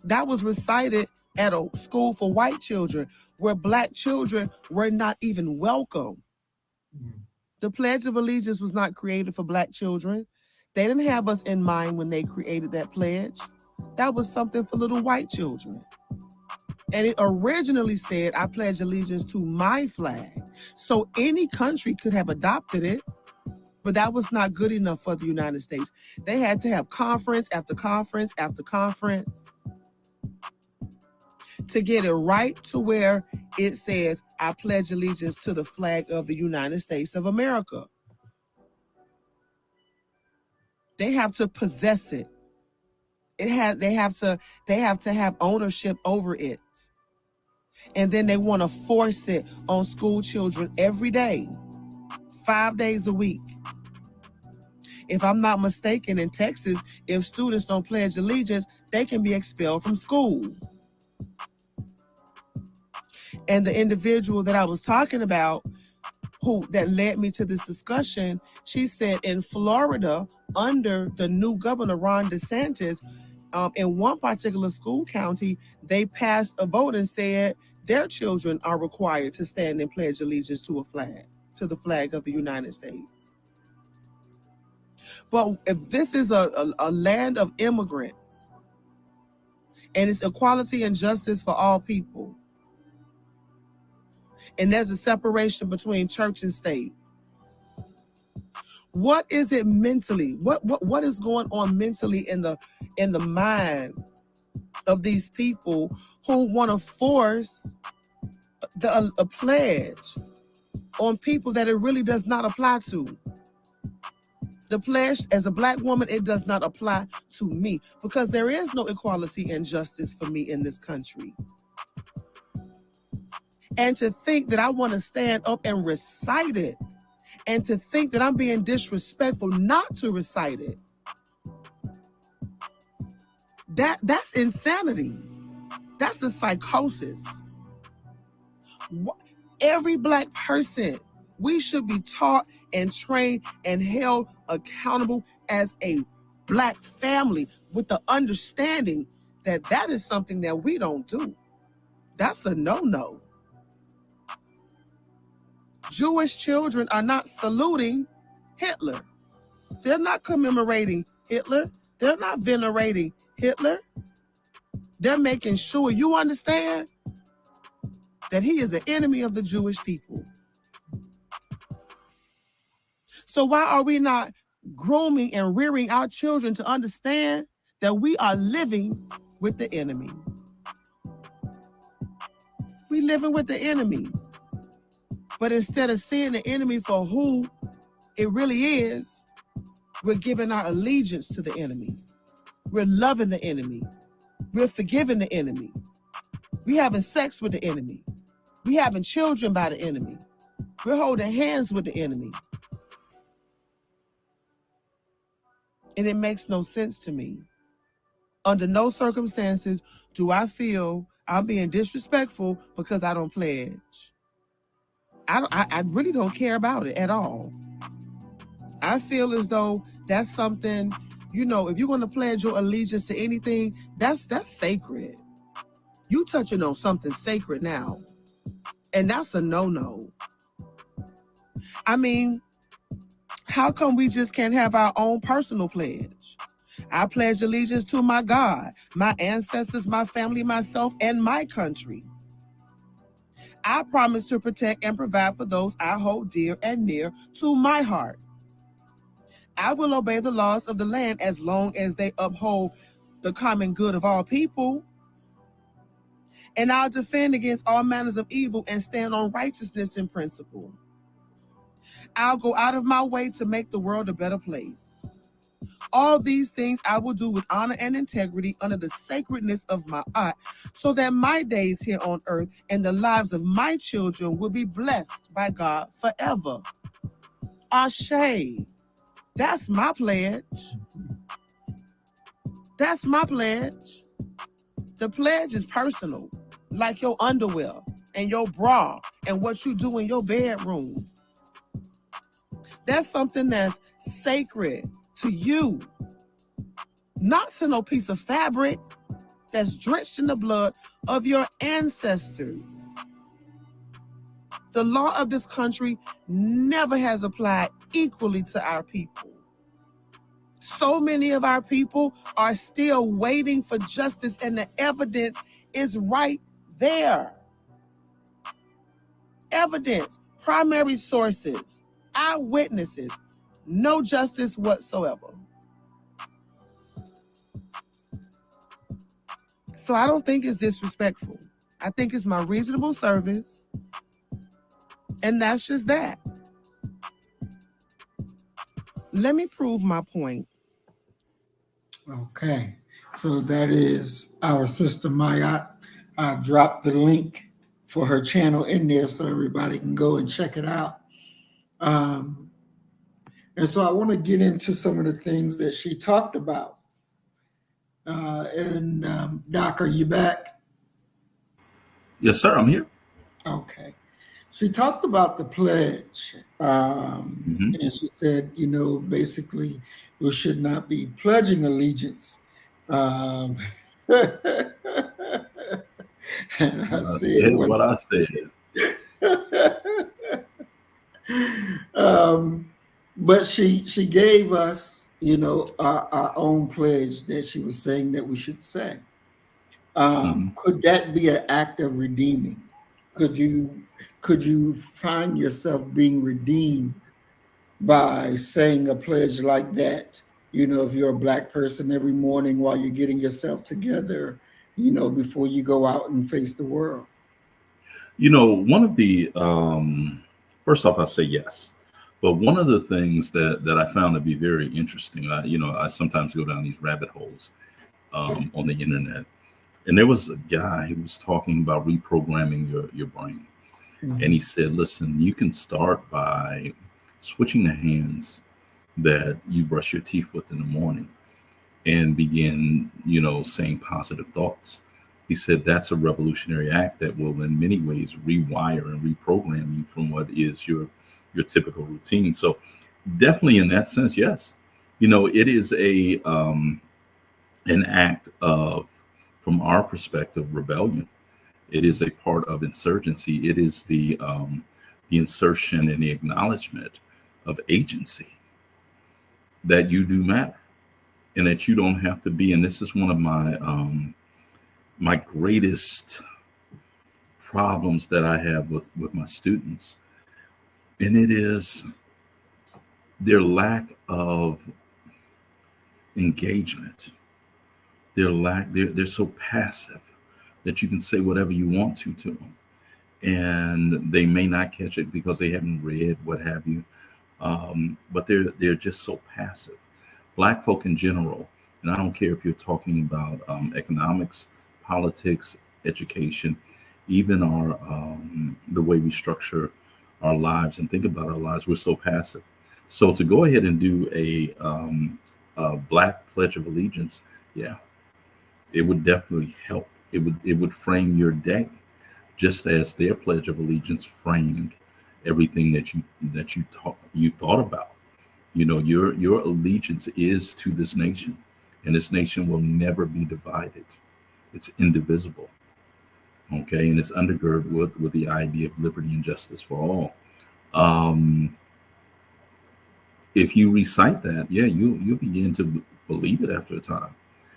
That was recited at a school for white children where black children were not even welcome. The Pledge of Allegiance was not created for black children. They didn't have us in mind when they created that pledge. That was something for little white children. And it originally said, I pledge allegiance to my flag. So any country could have adopted it, but that was not good enough for the United States. They had to have conference after conference after conference to get it right to where it says, I pledge allegiance to the flag of the United States of America. They have to possess it. They have to have ownership over it. And then they want to force it on school children every day, 5 days a week. If I'm not mistaken, in Texas, if students don't pledge allegiance, they can be expelled from school. And the individual that I was talking about, that led me to this discussion, she said in Florida, under the new governor, Ron DeSantis, in one particular school county, they passed a vote and said their children are required to stand and pledge allegiance to the flag of the United States. But if this is a land of immigrants and it's equality and justice for all people, and there's a separation between church and state, what is it mentally? What is going on mentally in the mind of these people who want to force a pledge on people that it really does not apply to? The pledge, as a Black woman, it does not apply to me because there is no equality and justice for me in this country. And to think that I want to stand up and recite it, and to think that I'm being disrespectful not to recite it, that's insanity. That's a psychosis. Every Black person, we should be taught and trained and held accountable as a Black family with the understanding that that is something that we don't do. That's a no-no. Jewish children are not saluting Hitler. They're not commemorating Hitler. They're not venerating Hitler. They're making sure you understand that he is an enemy of the Jewish people. So why are we not grooming and rearing our children to understand that we are living with the enemy? We living with the enemy. But instead of seeing the enemy for who it really is, we're giving our allegiance to the enemy. We're loving the enemy. We're forgiving the enemy. We're having sex with the enemy. We're having children by the enemy. We're holding hands with the enemy. And it makes no sense to me. Under no circumstances do I feel I'm being disrespectful because I don't pledge. I really don't care about it at all. I feel as though that's something, if you're going to pledge your allegiance to anything, that's sacred. You touching on something sacred now. And that's a no-no. I mean, how come we just can't have our own personal pledge? I pledge allegiance to my God, my ancestors, my family, myself, and my country. I promise to protect and provide for those I hold dear and near to my heart. I will obey the laws of the land as long as they uphold the common good of all people. And I'll defend against all manners of evil and stand on righteousness and principle. I'll go out of my way to make the world a better place. All these things I will do with honor and integrity under the sacredness of my art, so that my days here on earth and the lives of my children will be blessed by God forever. Ashe. That's my pledge. That's my pledge. The pledge is personal, like your underwear and your bra and what you do in your bedroom. That's something that's sacred to you, not to no piece of fabric that's drenched in the blood of your ancestors. The law of this country never has applied equally to our people. So many of our people are still waiting for justice, and the evidence is right there. Evidence, primary sources, eyewitnesses, no justice whatsoever. So I don't think it's disrespectful. I think it's my reasonable service. And that's just that. Let me prove my point. Okay. So that is our sister Maya. I dropped the link for her channel in there so everybody can go and check it out. And so I want to get into some of the things that she talked about. Doc, are you back? Yes, sir. I'm here. Okay. She talked about the pledge. Hmm. And she said, basically, we should not be pledging allegiance. Um, and I I said, said what? what I said. um, but she gave us, our own pledge that she was saying that we should say. Hmm. Could that be an act of redeeming? Could you could you find yourself being redeemed by saying a pledge like that? If you're a Black person every morning while you're getting yourself together, before you go out and face the world. One of the first off, I say yes, but one of the things that I found to be very interesting, I sometimes go down these rabbit holes on the internet, and there was a guy who was talking about reprogramming your brain, and he Mhm. said, "Listen, you can start by switching the hands that you brush your teeth with in the morning." And begin, saying positive thoughts. He said that's a revolutionary act that will, in many ways, rewire and reprogram you from what is your typical routine. So, definitely in that sense, yes. It is a an act of, from our perspective, rebellion. It is a part of insurgency. It is the insertion and the acknowledgement of agency that you do matter and that you don't have to be. And this is one of my greatest problems that I have with my students, and it is their lack of engagement. They're so passive that you can say whatever you want to them, and they may not catch it because they haven't read, what have you. But they're just so passive. Black folk in general, and I don't care if you're talking about economics, politics, education, even our the way we structure our lives and think about our lives, we're so passive. So to go ahead and do a Black Pledge of Allegiance, yeah, it would definitely help. It would frame your day, just as their Pledge of Allegiance framed everything that you thought about. Your allegiance is to this nation, and this nation will never be divided. It's indivisible. Okay, and it's undergirded with the idea of liberty and justice for all. um if you recite that, yeah, you begin to believe it after a time.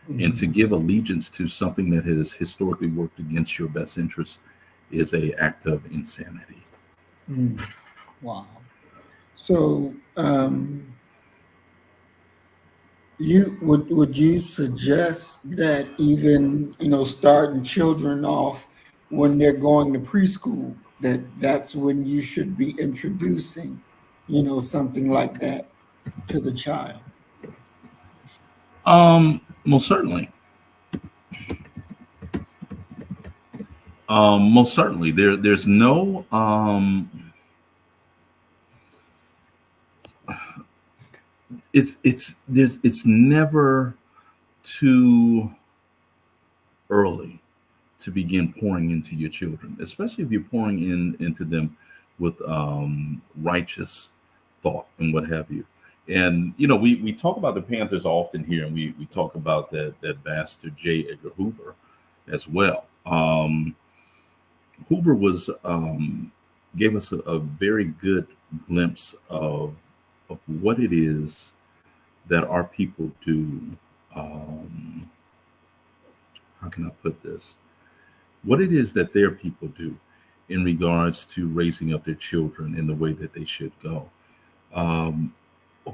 And to Mhm. give allegiance to something that has historically worked against your best interest is a act of insanity. Mm. Wow. So, would you suggest that even starting children off when they're going to preschool, that's when you should be introducing something like that to the child? Most certainly. Most certainly. There's no it's never too early to begin pouring into your children, especially if you're pouring into them with righteous thought and what have you. And we talk about the Panthers often here, and we talk about that bastard J. Edgar Hoover as well. Hoover was gave us a very good glimpse of what it is that our people do. Um, how can I put this? What it is that their people do in regards to raising up their children in the way that they should go. Um,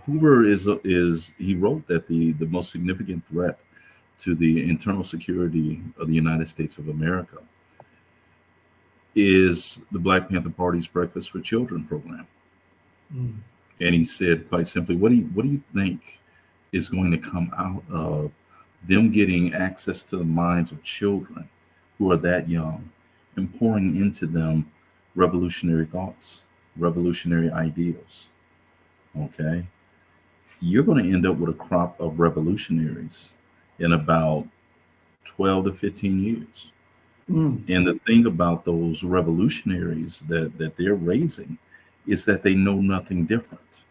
Hoover is he wrote that the most significant threat to the internal security of the United States of America is the Black Panther Party's Breakfast for Children program. Mm. And he said quite simply, what do you think is going to come out of them getting access to the minds of children who are that young and pouring into them revolutionary thoughts, revolutionary ideals? Okay. you're going to end up with a crop of revolutionaries in about 12 to 15 years. Mm. And the thing about those revolutionaries that they're raising is that they know nothing different.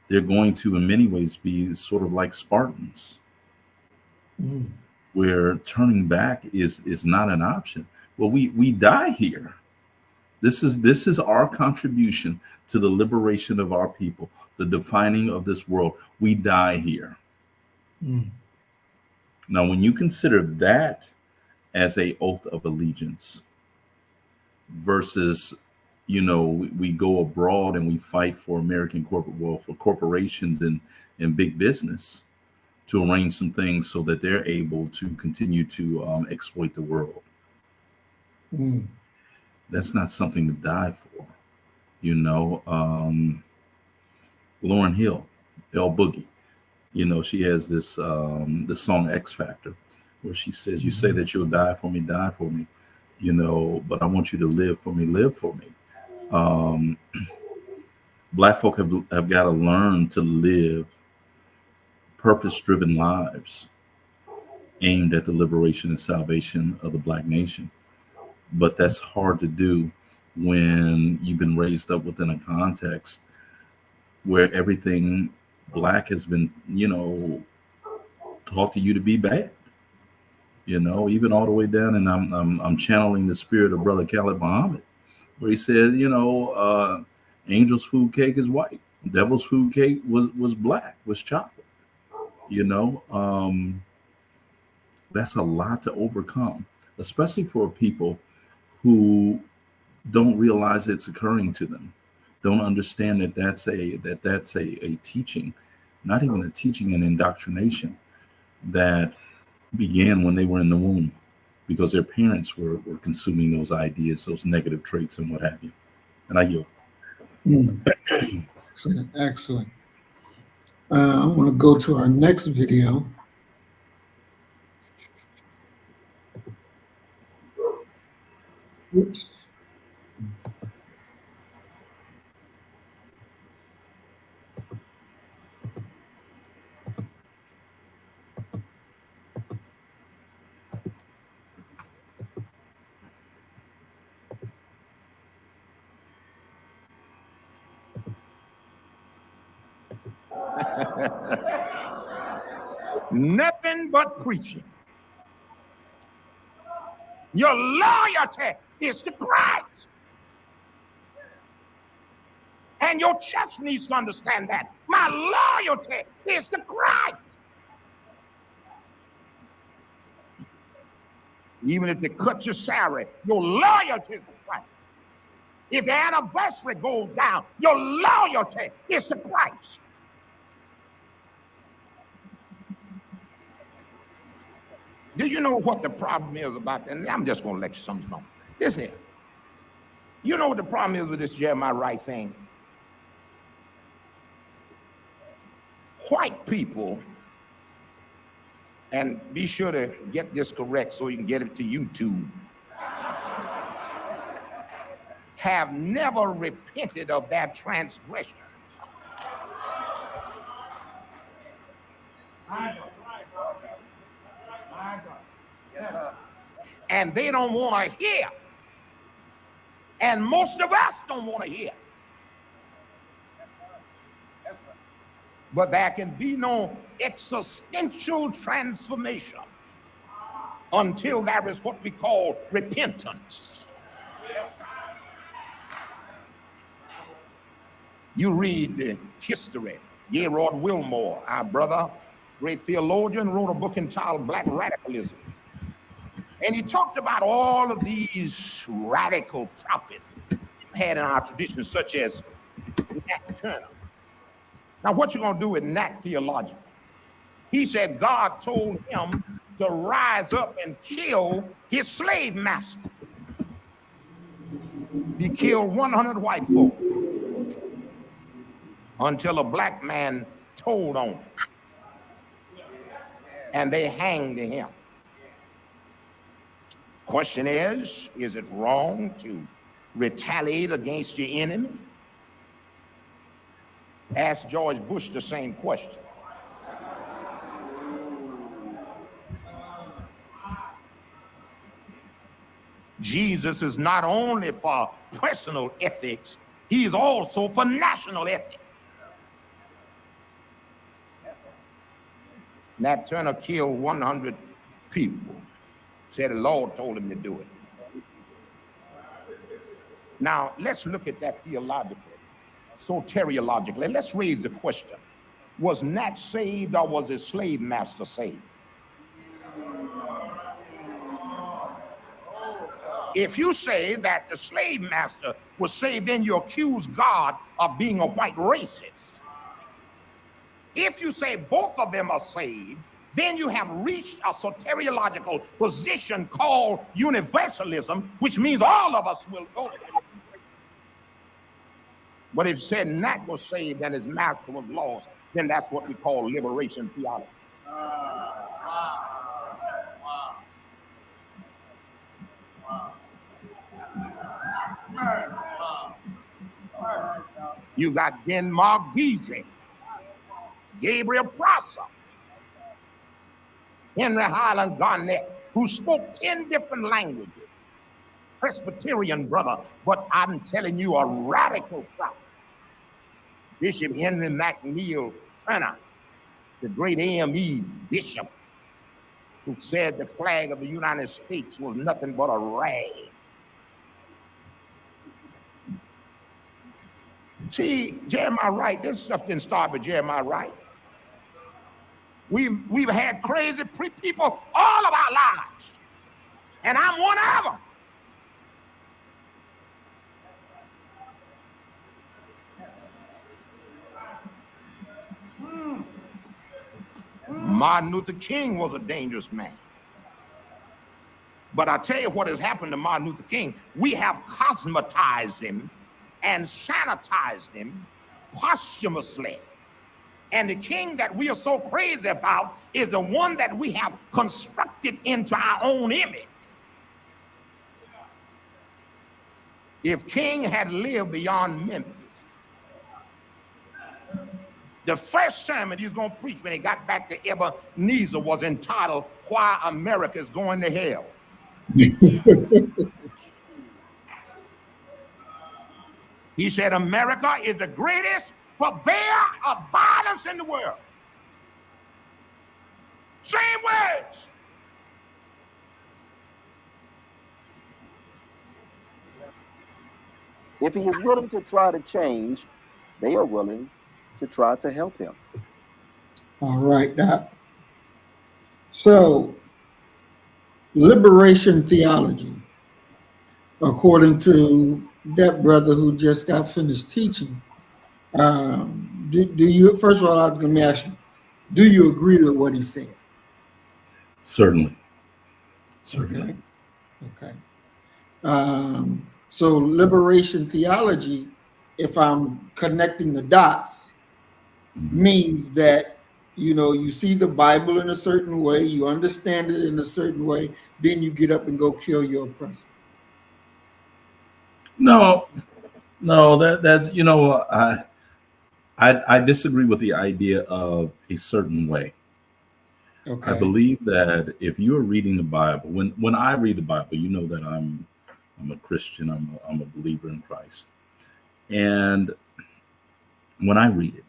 They're going to, in many ways, be sort of like Spartans, Mm. where turning back is not an option. Well, we die here. This is our contribution to the liberation of our people, the defining of this world. We die here. Mm. Now, when you consider that as a oath of allegiance versus, we go abroad and we fight for American for corporations and big business to arrange some things so that they're able to continue to exploit the world. Mm. That's not something to die for. Lauryn Hill, L Boogie, she has this song X Factor, where she says, "You say that you'll die for me, but I want you to live for me, live for me." Black folk have got to learn to live purpose-driven lives aimed at the liberation and salvation of the Black nation. But that's hard to do when you've been raised up within a context where everything Black has been, taught to you to be bad. Even all the way down, and I'm channeling the spirit of Brother Khalid Muhammad, where he said, angel's food cake is white, devil's food cake was black, was chocolate. That's a lot to overcome, especially for people who don't realize it's occurring to them, don't understand that that's a teaching, not even a teaching, an indoctrination that began when they were in the womb, because their parents were consuming those ideas, those negative traits, and what have you. And I yield. Mm. Excellent, excellent. I want to go to our next video. Oops. Nothing but preaching. Your loyalty is to Christ. And your church needs to understand that. My loyalty is to Christ. Even if they cut your salary, your loyalty is to Christ. If your anniversary goes down, your loyalty is to Christ. Do you know what the problem is about that? And I'm just going to let you something know. Listen here. You know what the problem is with this Jeremiah Wright thing? White people, and be sure to get this correct so you can get it to YouTube, have never repented of their transgressions. And they don't want to hear. And most of us don't want to hear. But there can be no existential transformation until there is what we call repentance. You read the history. Gerard Wilmore, our brother, great theologian, wrote a book entitled Black Radicalism. And he talked about all of these radical prophets had in our tradition, such as Nat Turner. Now, what you gonna do with Nat theologically? He said God told him to rise up and kill his slave master. He killed 100 white folk until a black man told on him, and they hanged him. Question is it wrong to retaliate against your enemy? Ask George Bush the same question. Jesus is not only for personal ethics, he is also for national ethics. Nat Turner killed 100 people. Said the Lord told him to do it. Now, let's look at that theologically, soteriologically. Let's raise the question. Was Nat saved or was his slave master saved? If you say that the slave master was saved, then you accuse God of being a white racist. If you say both of them are saved, then you have reached a soteriological position called universalism, which means all of us will go. But if you said Nat was saved and his master was lost, then that's what we call liberation theology. You got Denmark Vesey, Gabriel Prosser, Henry Highland Garnett, who spoke 10 different languages. Presbyterian brother, but I'm telling you, a radical prophet. Bishop Henry McNeil Turner, the great AME bishop, who said the flag of the United States was nothing but a rag. See, Jeremiah Wright, this stuff didn't start with Jeremiah Wright. We've had crazy people all of our lives, and I'm one of them. Martin Luther King was a dangerous man. But I tell you what has happened to Martin Luther King. We have cosmetized him and sanitized him posthumously. And the king that we are so crazy about is the one that we have constructed into our own image. If King had lived beyond Memphis, the first sermon he was going to preach when he got back to Ebenezer was entitled, Why America is Going to Hell. He said, America is the greatest purveyor of violence in the world. Same words. If he is willing to try to change, they are willing to try to help him. All right, Doc. So, liberation theology, according to that brother who just got finished teaching, do you, first of all, let me ask you, do you agree with what he said? Certainly. Certainly. Okay. So liberation theology, if I'm connecting the dots, means that, you know, you see the Bible in a certain way, you understand it in a certain way, then you get up and go kill your oppressor. No, that's, you know, I disagree with the idea of a certain way. Okay. I believe that if you are reading the Bible, when I read the Bible, you know that I'm a Christian, I'm a believer in Christ. And when I read it,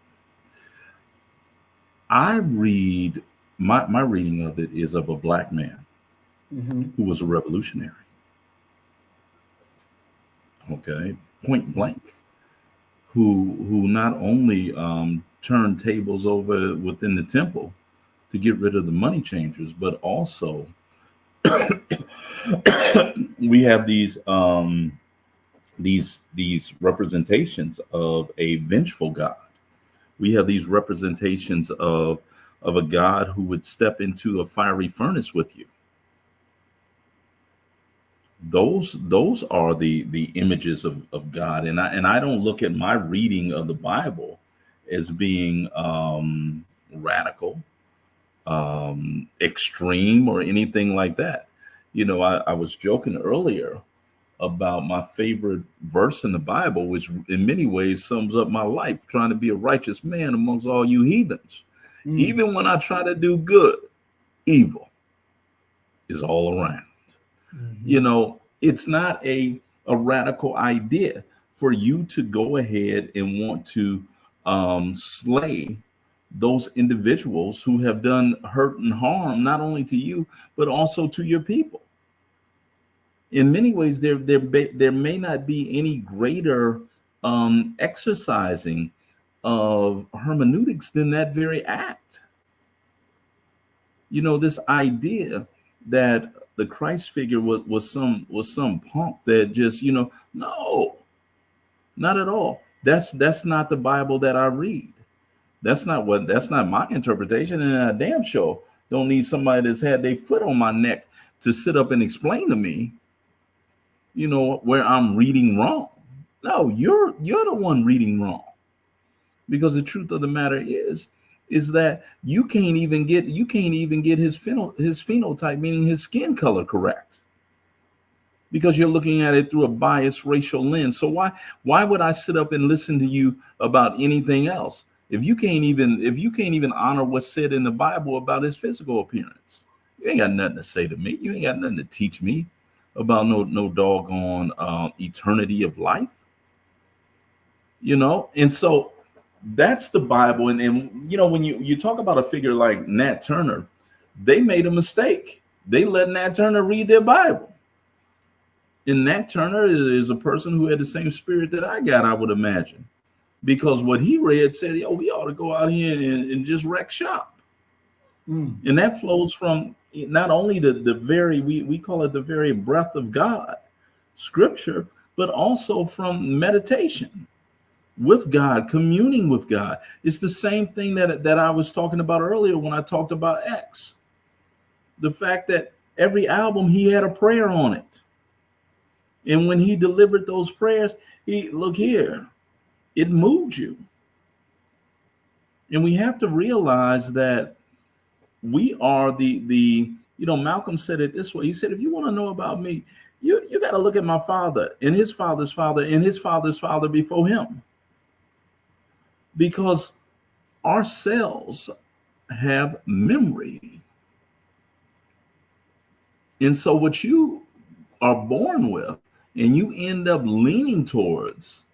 I read, my reading of it is of a black man who was a revolutionary. Okay, point blank, who not only turned tables over within the temple to get rid of the money changers, but also we have these representations of a vengeful God. We have these representations of a God who would step into a fiery furnace with you. Those are the images of God, and I don't look at my reading of the Bible as being radical, extreme, or anything like that. You know, I was joking earlier about my favorite verse in the Bible, which in many ways sums up my life, trying to be a righteous man amongst all you heathens. Even when I try to do good, evil is all around. You know, it's not a radical idea for you to go ahead and want to slay those individuals who have done hurt and harm, not only to you, but also to your people. In many ways, there may not be any greater exercising of hermeneutics than that very act. You know, this idea that the Christ figure was some punk that just, you know, no, not at all. That's not the Bible that I read. That's not my interpretation, and I damn sure don't need somebody that's had their foot on my neck to sit up and explain to me, you know, where I'm reading wrong. No, you're the one reading wrong. Because the truth of the matter is that you can't even get his phenotype, meaning his skin color, correct. Because you're looking at it through a biased racial lens. So why would I sit up and listen to you about anything else if you can't even honor what's said in the Bible about his physical appearance? You ain't got nothing to say to me. You ain't got nothing to teach me about no doggone eternity of life. You know, and so that's the Bible. And you know, when you talk about a figure like Nat Turner, they made a mistake. They let Nat Turner read their Bible. And Nat Turner is a person who had the same spirit that I got, I would imagine. Because what he read said, yo, we ought to go out here and just wreck shop. And that flows from not only the very, we call it the very breath of God, scripture, but also from meditation with God, communing with God. It's the same thing that I was talking about earlier when I talked about X. The fact that every album, he had a prayer on it. And when he delivered those prayers, look here, it moved you. And we have to realize that we are the Malcolm said it this way. He said, if you want to know about me, you got to look at my father and his father's father and his father's father before him. Because our cells have memory. And so what you are born with and you end up leaning towards,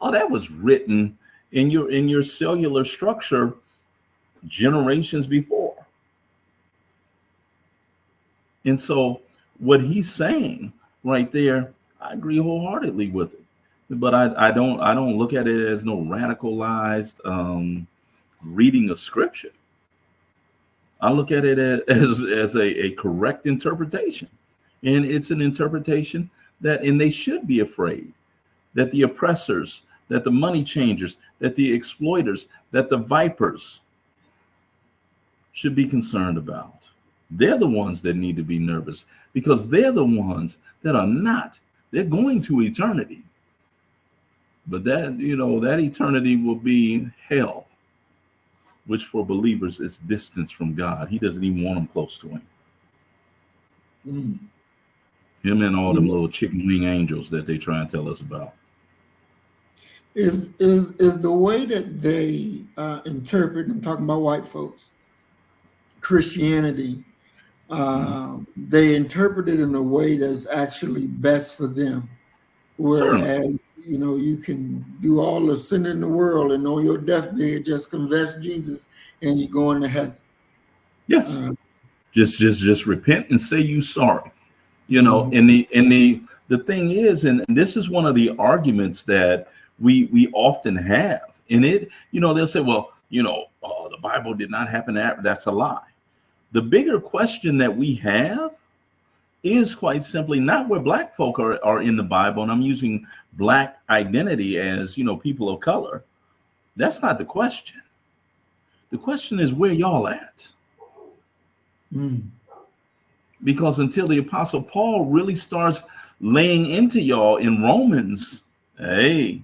that was written in your cellular structure generations before. And so what he's saying right there, I agree wholeheartedly with it. But I don't look at it as no radicalized reading of scripture. I look at it as a correct interpretation. And it's an interpretation and they should be afraid that the oppressors, that the money changers, that the exploiters, that the vipers should be concerned about. They're the ones that need to be nervous because they're the ones that are not. They're going to eternity. But that eternity will be hell, which for believers is distance from God. He doesn't even want them close to him. Him and all them little chicken wing angels that they try and tell us about. Is the way that they interpret, I'm talking about white folks, Christianity, they interpret it in a way that's actually best for them. Whereas, you can do all the sin in the world and on your deathbed, just confess Jesus and you're going to heaven. Yes. Just repent and say you sorry. And the thing is, and this is one of the arguments that we often have. And they'll say, well, the Bible did not happen after. That's a lie. The bigger question that we have is quite simply not where Black folk are in the Bible. And I'm using Black identity as, people of color. That's not the question. The question is where y'all at? Because until the Apostle Paul really starts laying into y'all in Romans, hey,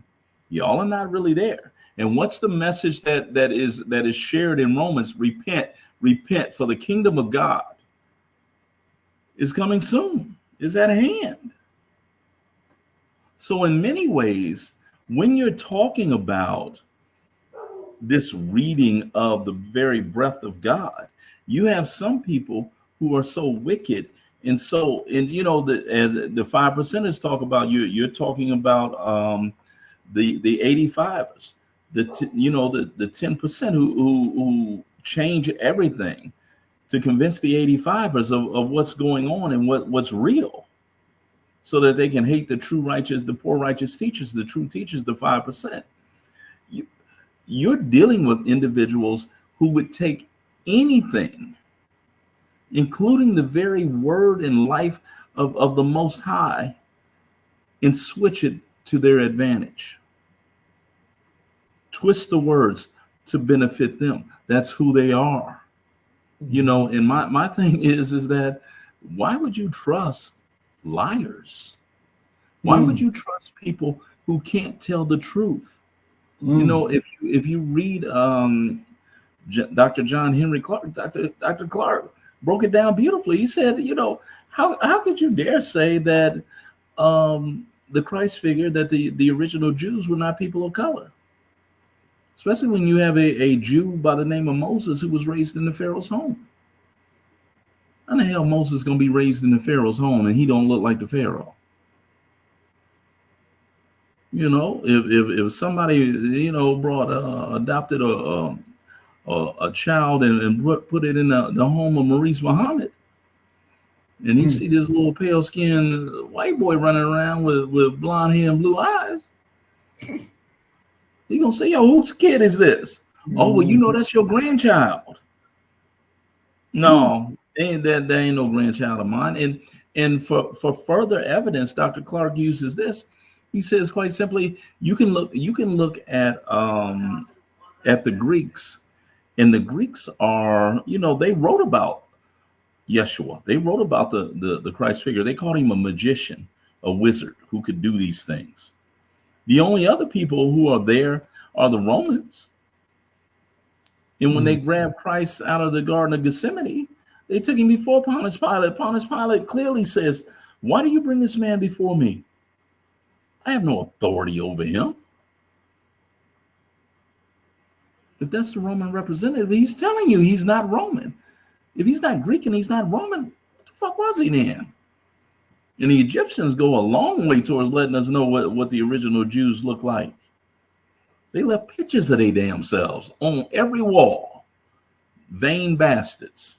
y'all are not really there. And what's the message that is shared in Romans? Repent, for the kingdom of God is coming soon, is at hand. So in many ways, when you're talking about this reading of the very breath of God, you have some people who are so wicked. And so, and you know, as the 5%ers talk about, you're talking about the 85ers, the 10% who change everything to convince the 85ers of what's going on and what's real, so that they can hate the true righteous, the poor righteous teachers, the true teachers, the 5%. You're dealing with individuals who would take anything, including the very word and life of the Most High, and switch it to their advantage. Twist the words to benefit them. That's who they are. You know, and my thing is that why would you trust liars? Why would you trust people who can't tell the truth? You know, if you read Dr. John Henry Clark, Dr. Clark broke it down beautifully. He said, you know, how could you dare say that the Christ figure, that the original Jews were not people of color? Especially when you have a Jew by the name of Moses who was raised in the Pharaoh's home. How the hell Moses going to be raised in the Pharaoh's home and he don't look like the Pharaoh? You know, if somebody, you know, adopted a child and put it in the home of Maurice Muhammad, and he see this little pale skinned white boy running around with blonde hair and blue eyes, he gonna say, yo, whose kid is this? Oh, well, you know, that's your grandchild. No, that ain't no grandchild of mine. And for further evidence, Dr. Clark uses this. He says quite simply, you can look at the Greeks, and the Greeks are, you know, they wrote about Yeshua. They wrote about the Christ figure. They called him a magician, a wizard who could do these things. The only other people who are there are the Romans. And when they grabbed Christ out of the Garden of Gethsemane, they took him before Pontius Pilate. Pontius Pilate clearly says, why do you bring this man before me? I have no authority over him. If that's the Roman representative, he's telling you he's not Roman. If he's not Greek and he's not Roman, what the fuck was he then? And the Egyptians go a long way towards letting us know what the original Jews look like. They left pictures of their damn selves on every wall. Vain bastards.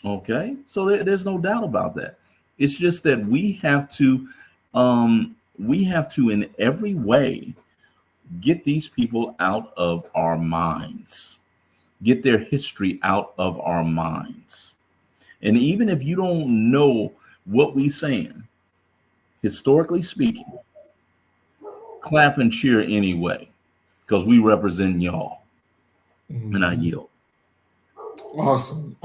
Okay? So there's no doubt about that. It's just that we have to in every way get these people out of our minds, get their history out of our minds. And even if you don't know what we're saying, historically speaking, clap and cheer anyway, because we represent y'all. And I yield. Awesome.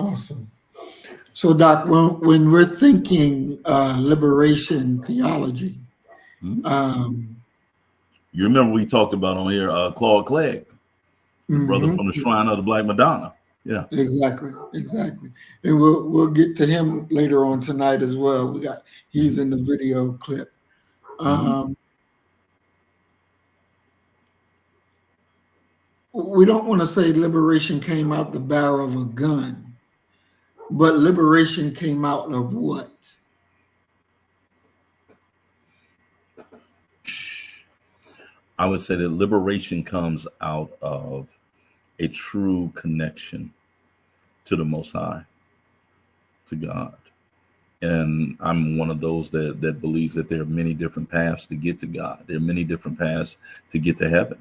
So, Doc, when we're thinking liberation theology, you remember we talked about on here Claude Clegg, the brother from the Shrine of the Black Madonna. Yeah, exactly, and we'll get to him later on tonight as well. He's in the video clip. We don't want to say liberation came out the barrel of a gun, but liberation came out of what? I would say that liberation comes out of a true connection to the Most High, to God. And I'm one of those that believes that there are many different paths to get to God. There are many different paths to get to heaven.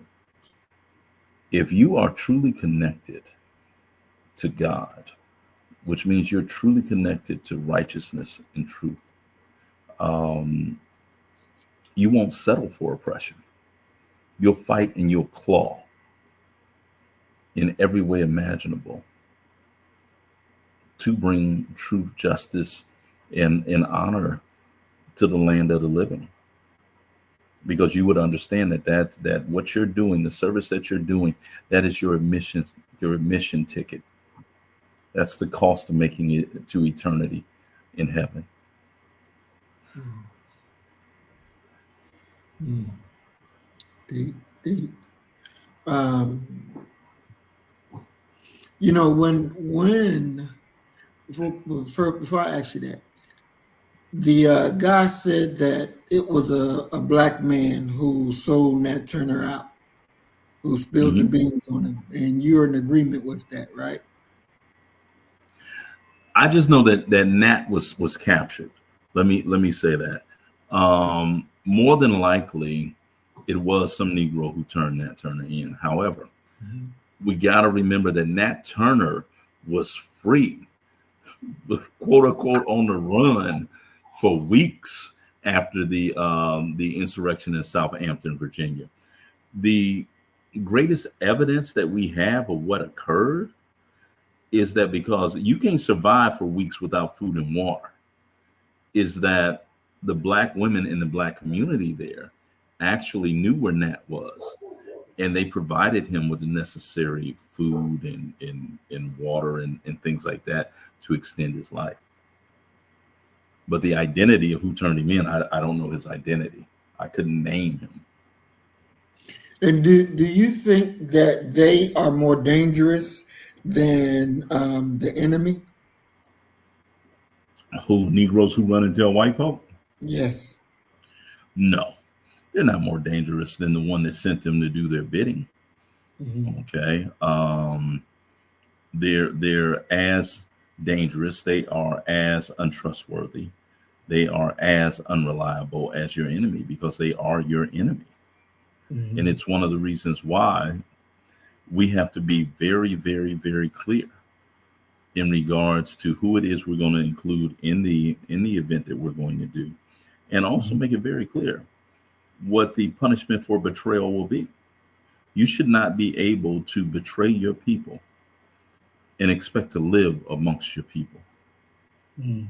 If you are truly connected to God, which means you're truly connected to righteousness and truth, you won't settle for oppression. You'll fight and you'll claw in every way imaginable to bring truth, justice, and honor to the land of the living. Because you would understand that what you're doing, the service that you're doing, that is your admission ticket. That's the cost of making it to eternity in heaven. Mm. Deep, deep. Um, you know, when before I ask you that, the guy said that it was a black man who sold Nat Turner out, who spilled the Mhm. beans on him, and you're in agreement with that, right? I just know that Nat was captured. Let me say that. More than likely, it was some Negro who turned Nat Turner in. However, Mhm. we got to remember that Nat Turner was free, quote unquote, on the run for weeks after the insurrection in Southampton, Virginia. The greatest evidence that we have of what occurred is that because you can't survive for weeks without food and water, is that the black women in the black community there actually knew where Nat was, and they provided him with the necessary food and water and things like that to extend his life. But the identity of who turned him in, I don't know his identity. I couldn't name him. And do you think that they are more dangerous than the enemy? Who Negroes who run and tell white folk? Yes. No, they're not more dangerous than the one that sent them to do their bidding. Mhm. Okay, they're as dangerous. They are as untrustworthy. They are as unreliable as your enemy because they are your enemy. And Mhm. it's one of the reasons why we have to be very, very, very clear in regards to who it is we're going to include in the event that we're going to do, and also Mhm. make it very clear what the punishment for betrayal will be. You should not be able to betray your people and expect to live amongst your people. Mhm.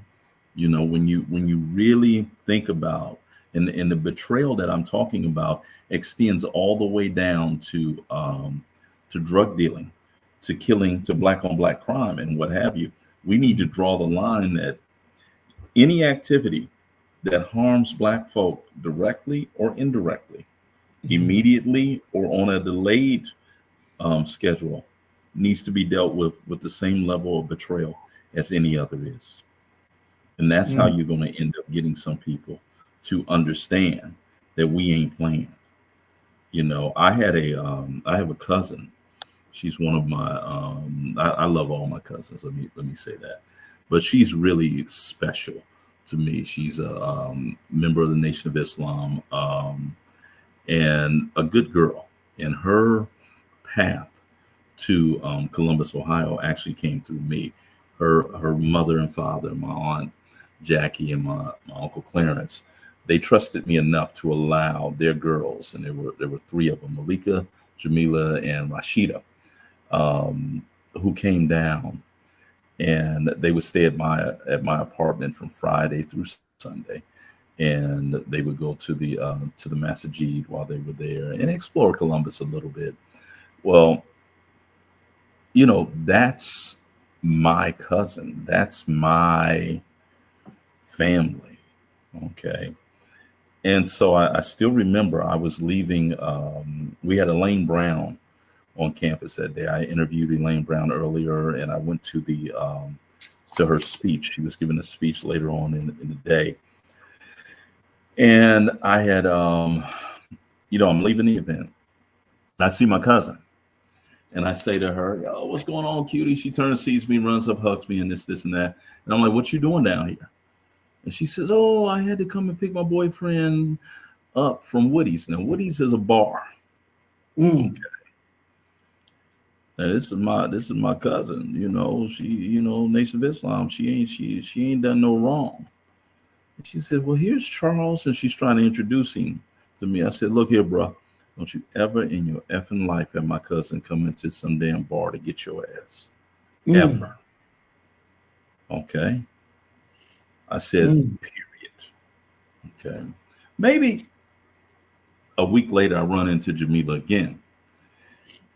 You know, when you really think about, and the betrayal that I'm talking about extends all the way down to drug dealing, to killing, to black on black crime and what have you. We need to Mhm. draw the line that any activity that harms black folk directly or indirectly, Mhm. immediately or on a delayed schedule, needs to be dealt with the same level of betrayal as any other is. And that's how Mhm. you're going to end up getting some people to understand that we ain't playing. You know, I have a cousin. She's one of my I love all my cousins. Let me say that. But she's really special to me. She's a member of the Nation of Islam, and a good girl. And her path to Columbus, Ohio, actually came through me. Her mother and father, my aunt Jackie and my uncle Clarence, they trusted me enough to allow their girls, and there were three of them, Malika, Jamila, and Rashida, um, who came down, and they would stay at my apartment from Friday through Sunday, and they would go to the Masajid while they were there and explore Columbus a little bit. Well, that's my cousin. That's my family. Okay. And so I still remember I was leaving. We had Elaine Brown on campus that day. I interviewed Elaine Brown earlier, and I went to her speech. She was giving a speech later on in the day. And I had, I'm leaving the event. I see my cousin. And I say to her, "Yo, what's going on, cutie?" She turns, sees me, runs up, hugs me, and this, and that. And I'm like, "What you doing down here?" And she says, "Oh, I had to come and pick my boyfriend up from Woody's." Now, Woody's is a bar. Okay. Mm. Now, this is my cousin. She, Nation of Islam. She ain't done no wrong. And she said, "Well, here's Charles," and she's trying to introduce him to me. I said, "Look here, bro. Don't you ever in your effing life have my cousin come into some damn bar to get your ass. Mm. Ever." Okay. I said, Mm. period. Okay. Maybe a week later, I run into Jamila again,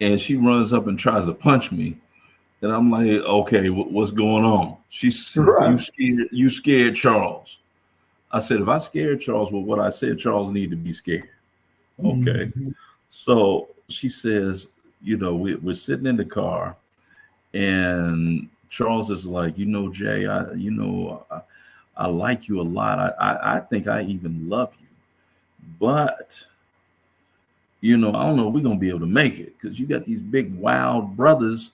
and she runs up and tries to punch me. And I'm like, "Okay, what's going on?" She's, "You Right. scared? You scared Charles?" I said, "If I scared Charles with what I said, Charles need to be scared." Okay. Mhm. So she says, we're sitting in the car, and Charles is like, Jay, I like you a lot. I think I even love you, but I don't know if we're gonna be able to make it because you got these big wild brothers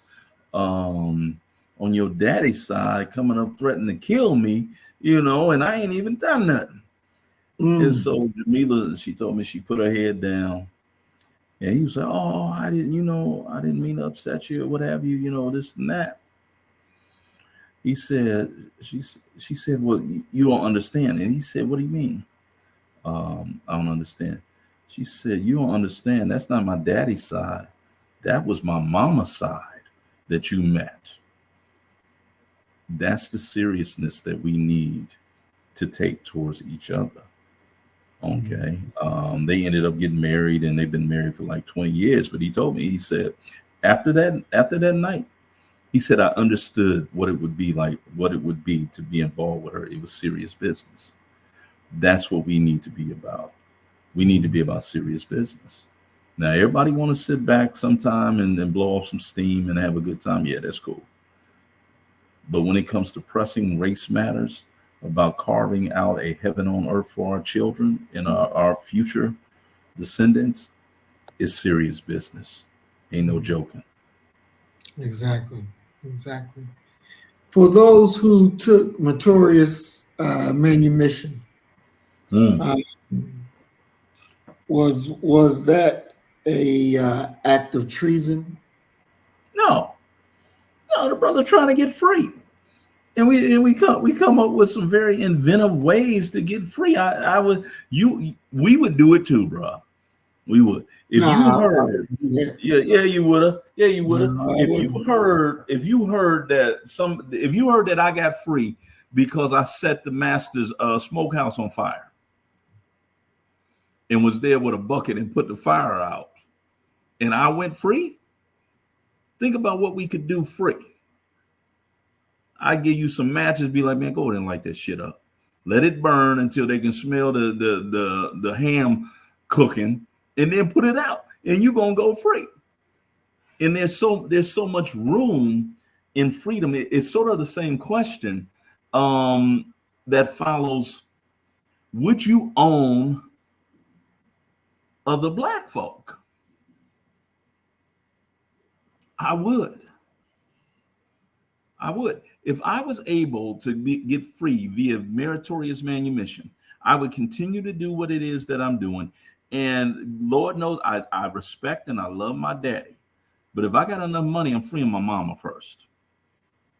on your daddy's side coming up threatening to kill me, and I ain't even done nothing. And Mm. so Jamila, she told me, she put her head down, and he was like, "Oh, I didn't mean to upset you or what have you, this and that." He said, she said, "Well, you don't understand." And he said, "What do you mean? I don't understand." She said, "You don't understand. That's not my daddy's side. That was my mama's side that you met." That's the seriousness that we need to take towards each other. Okay. They ended up getting married, and they've been married for like 20 years. But he told me, he said, after that night, he said, I understood what it would be like, what it would be to be involved with her. It was serious business. That's what we need to be about. We need to be about serious business. Now, everybody want to sit back sometime and blow off some steam and have a good time. Yeah, that's cool. But when it comes to pressing race matters, about carving out a heaven on earth for our children and our future descendants, it's serious business. Ain't no joking. Exactly. Exactly. For those who took notorious manumission, Mm. uh, was that a act of treason? No, no, the brother trying to get free. And we come up with some very inventive ways to get free. We would do it too, bro. We would. If you Nah, heard, yeah, yeah, you would have. Yeah, you would have. no, I If you wouldn't. heard, if you heard that I got free because I set the master's smokehouse on fire and was there with a bucket and put the fire out, and I went free. Think about what we could do free. I give you some matches, be like, man, go ahead and light that shit up. Let it burn until they can smell the ham cooking, and then put it out, and you're gonna go free. And there's so much room in freedom. It's sort of the same question that follows: would you own other black folk? I would. I would. If I was able to get free via meritorious manumission, I would continue to do what it is that I'm doing. And Lord knows I respect and I love my daddy. But if I got enough money, I'm freeing my mama first.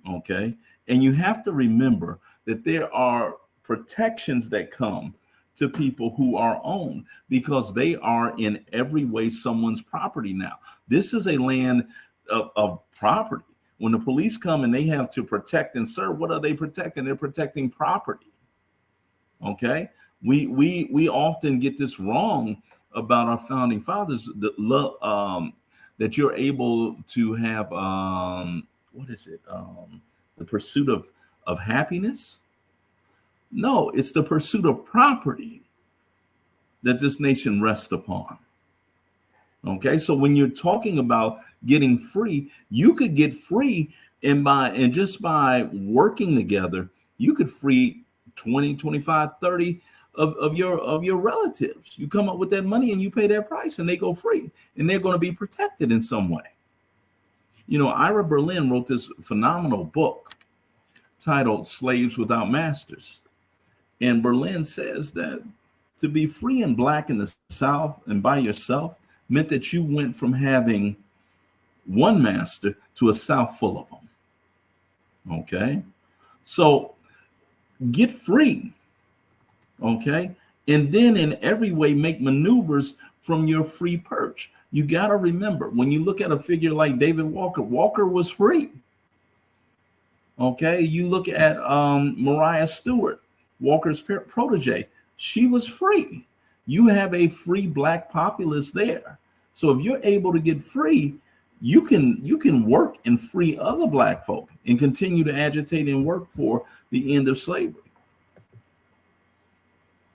Okay. And you have to remember that there are protections that come to people who are owned because they are in every way someone's property now. This is a land of property. When the police come and they have to protect and serve, what are they protecting? They're protecting property. Okay. We often get this wrong about our founding fathers, that you're able to have what is it? The pursuit of happiness? No, it's the pursuit of property that this nation rests upon. Okay, so when you're talking about getting free, you could get free and just by working together, you could free 20, 25, 30 of your relatives. You come up with that money and you pay their price and they go free and they're going to be protected in some way. Ira Berlin wrote this phenomenal book titled Slaves Without Masters. And Berlin says that to be free and black in the South and by yourself meant that you went from having one master to a South full of them. Okay. So get free. Okay. And then in every way, make maneuvers from your free perch. You got to remember when you look at a figure like David Walker, Walker was free. Okay. You look at Mariah Stewart, Walker's protege. She was free. You have a free black populace there. So if you're able to get free, you can work and free other black folk and continue to agitate and work for the end of slavery.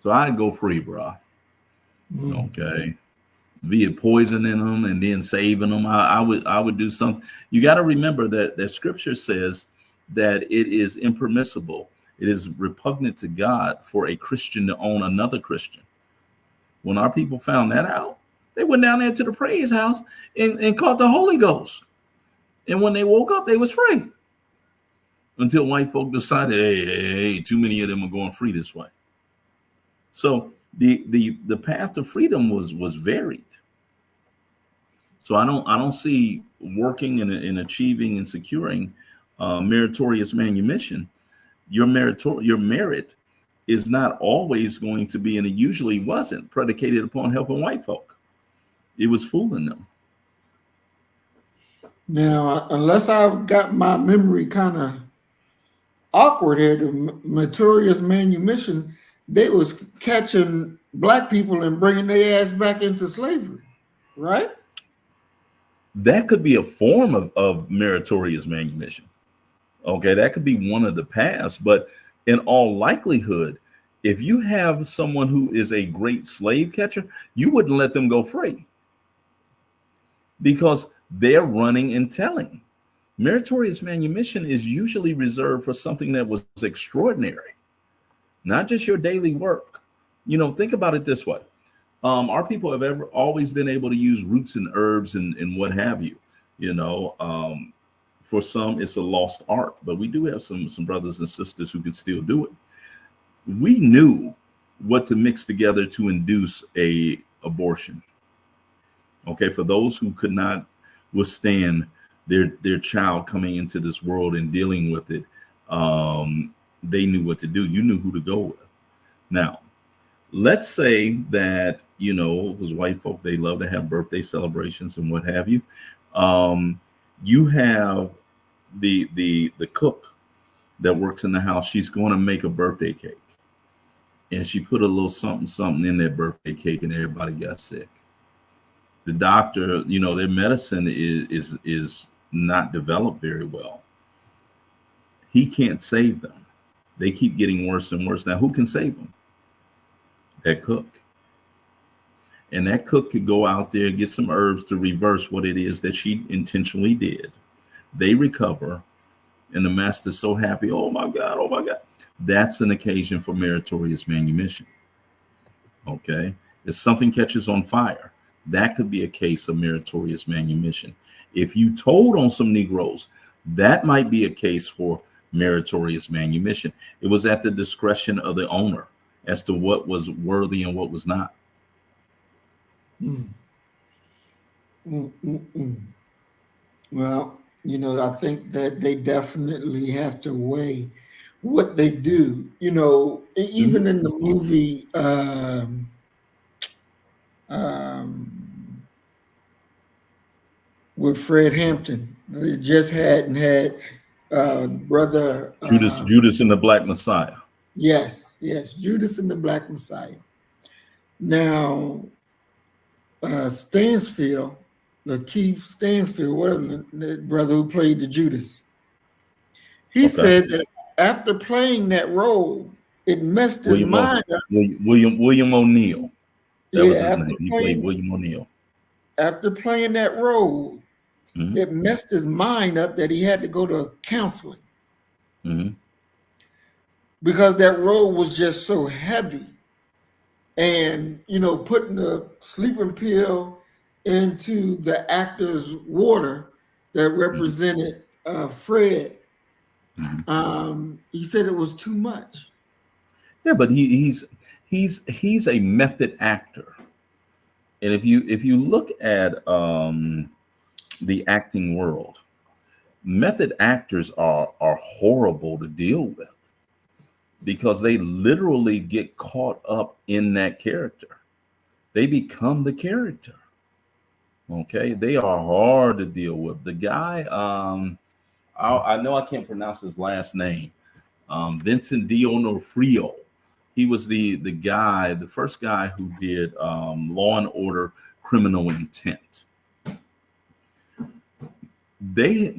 So I'd go free, bro. Okay. via poisoning them and then saving them. I would do something. You got to remember that scripture says that it is impermissible. It is repugnant to God for a Christian to own another Christian. When our people found that out, they went down there to the praise house and caught the Holy Ghost. And when they woke up, they was free. Until white folk decided, hey, too many of them are going free this way. So the path to freedom was varied. So I don't see working and achieving and securing meritorious manumission. Your merit is not always going to be, and it usually wasn't, predicated upon helping white folk. It was fooling them. Now, unless I've got my memory kind of awkward here, the meritorious manumission, they was catching black people and bringing their ass back into slavery, right? That could be a form of meritorious manumission. Okay, that could be one of the paths, but in all likelihood, if you have someone who is a great slave catcher, you wouldn't let them go free because they're running and telling. Meritorious manumission is usually reserved for something that was extraordinary, not just your daily work. You know, think about it this way. Our people have always been able to use roots and herbs and what have you. You know, for some, it's a lost art, but we do have some brothers and sisters who can still do it. We knew what to mix together to induce a abortion. Okay, for those who could not withstand their child coming into this world and dealing with it, they knew what to do. You knew who to go with. Now, let's say that, you know, because white folk, they love to have birthday celebrations and what have you. You have the cook that works in the house. She's going to make a birthday cake, and she put a little something in that birthday cake, and everybody got sick. The doctor, you know, their medicine is not developed very well. He can't save them. They keep getting worse and worse. Now, who can save them? That cook. And that cook could go out there and get some herbs to reverse what it is that she intentionally did. They recover, and the master's so happy. Oh my God, oh my God. That's an occasion for meritorious manumission. Okay. If something catches on fire, that could be a case of meritorious manumission. If you told on some Negroes, that might be a case for meritorious manumission. It was at the discretion of the owner as to what was worthy and what was not. Well, you know, I think that they definitely have to weigh what they do. You know, even in the movie with Fred Hampton, they just hadn't had brother Judas and the Black Messiah. Yes, Judas and the Black Messiah. Now, Stansfield, Lakeith Stansfield, whatever, the brother who played the Judas, he said that after playing that role, it messed his mind up. William O'Neill. That was his name. He played William O'Neill. After playing that role, it messed his mind up that he had to go to counseling. Because that role was just so heavy. And, you know, putting the sleeping pill into the actor's water that represented Fred, he said it was too much. Yeah, but he's a method actor. And if you look at the acting world, method actors are horrible to deal with because they literally get caught up in that character. They become the character. Okay, they are hard to deal with. The guy, I know I can't pronounce his last name, Vincent D'Onofrio. He was the guy, the first guy who did Law and Order: Criminal Intent. They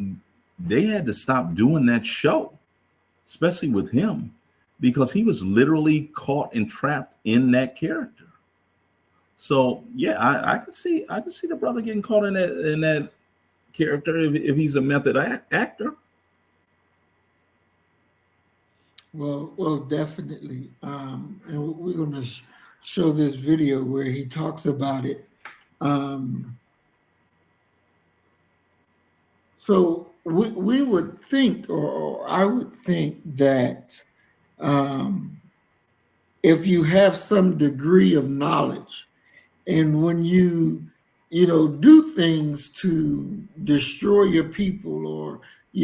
had to stop doing that show, especially with him, because he was literally caught and trapped in that character. So yeah, I could see the brother getting caught in that character if he's a method actor. Well, definitely. And we're going to show this video where he talks about it. So we would think, or I would think that if you have some degree of knowledge, and when you do things to destroy your people, or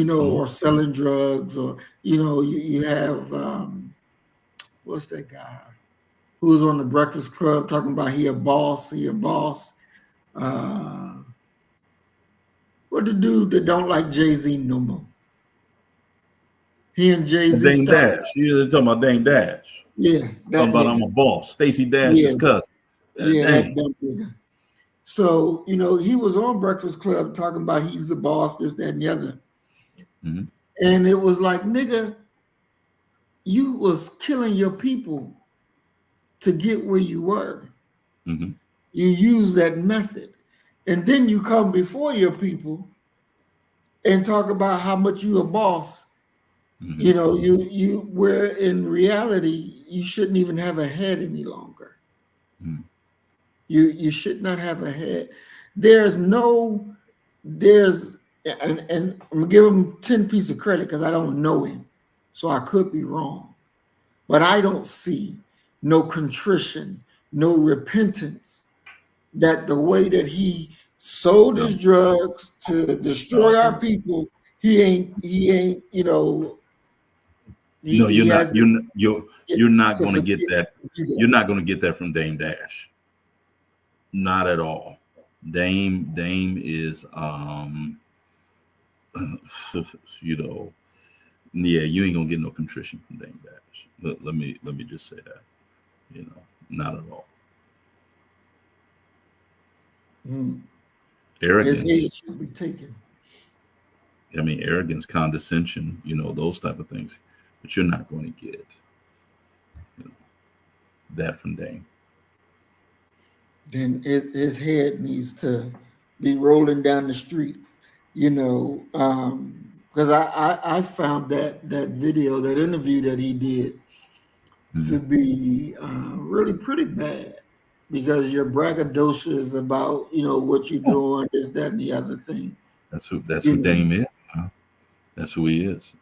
or selling drugs, or you have what's that guy who was on the Breakfast Club talking about he a boss. What the dude that don't like Jay-Z no more? He and Jay-Z Dame started. Dash. You're talking about Dame Dash. Yeah, that Talking about nigga. I'm a boss. Stacey Yeah, Dash's cousin. yeah, Dang. that nigga. So, he was on Breakfast Club talking about he's the boss, this, that, and the other. Mm-hmm. And it was like, nigga, you was killing your people to get where you were. Mm-hmm. You use that method. And then you come before your people and talk about how much you a boss. Mm-hmm. You where in reality, you shouldn't even have a head any longer. Mm-hmm. You should not have a head. And I'm gonna give him 10 pieces of credit because I don't know him, so I could be wrong. But I don't see no contrition, no repentance, that the way that he sold his drugs to destroy our people, he ain't, he No, you're not. hasn't You're not to going to get forget that. to do You're that. not going to get that from Dame Dash. Not at all. Dame is yeah, you ain't gonna get no contrition from Dame Dash. Let me just say that. Not at all. His Arrogance. head should be taken. I mean, arrogance, condescension, those type of things. But you're not going to get that from Dame. Then his head needs to be rolling down the street, because I found that video, that interview that he did, to be really pretty bad, because you're braggadocious about what you're doing, this, that, and the other thing. That's who You know. Dame is. Huh? That's who he is.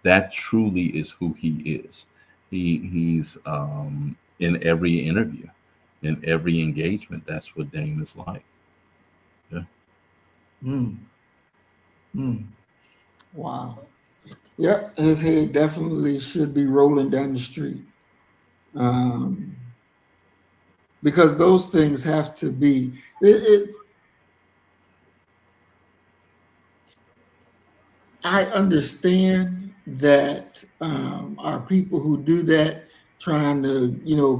That truly is who he is. He's in every interview, in every engagement. That's what Dame is like. Yeah. Wow. Yep, his head definitely should be rolling down the street. Because those things have to be. I understand that our people who do that, trying to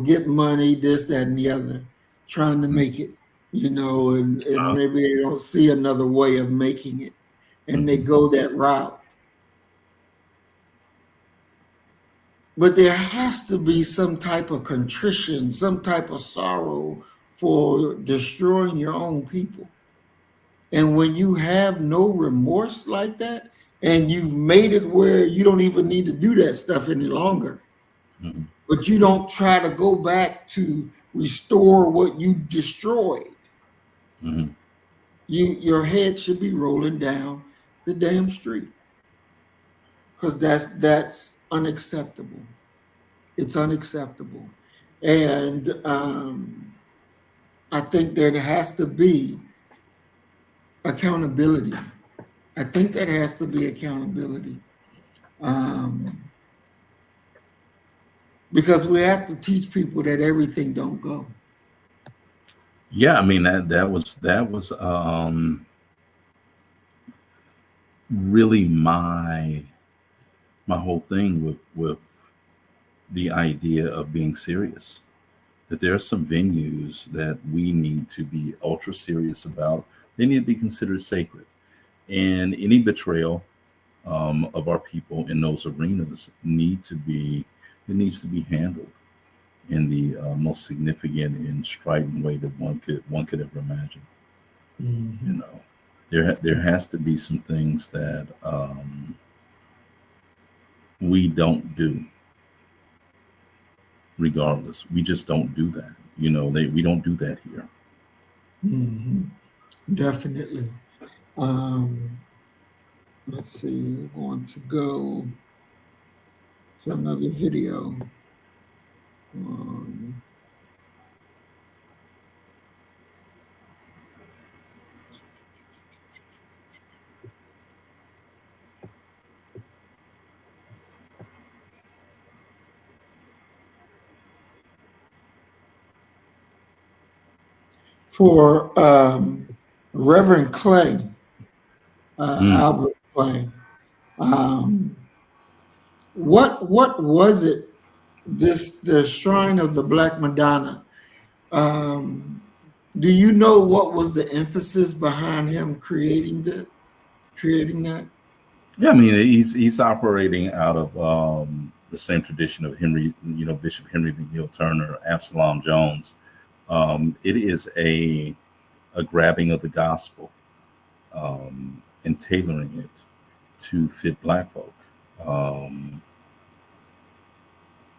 get money, this, that, and the other, trying to make it, and maybe they don't see another way of making it, and they go that route. But there has to be some type of contrition, some type of sorrow for destroying your own people. And when you have no remorse like that, and you've made it where you don't even need to do that stuff any longer, but you don't try to go back to restore what you destroyed, your head should be rolling down the damn street, because that's unacceptable. It's unacceptable. And I think there has to be accountability. I think that has to be accountability. Because we have to teach people that everything don't go. Yeah, I mean that was really my whole thing with the idea of being serious. That there are some venues that we need to be ultra serious about. They need to be considered sacred, and any betrayal of our people in those arenas needs to be handled. in the most significant and strident way that one could ever imagine. You know, there has to be some things that we don't do. Regardless, we just don't do that. You know, we don't do that here. Definitely. Let's see. We're going to go to another video. For Reverend Clay, Albert Clay, what was it? The Shrine of the Black Madonna. Do you know what was the emphasis behind him creating that? Yeah, I mean, he's operating out of the same tradition of Henry, Bishop Henry McNeil Turner, Absalom Jones. It is a grabbing of the gospel and tailoring it to fit Black folk.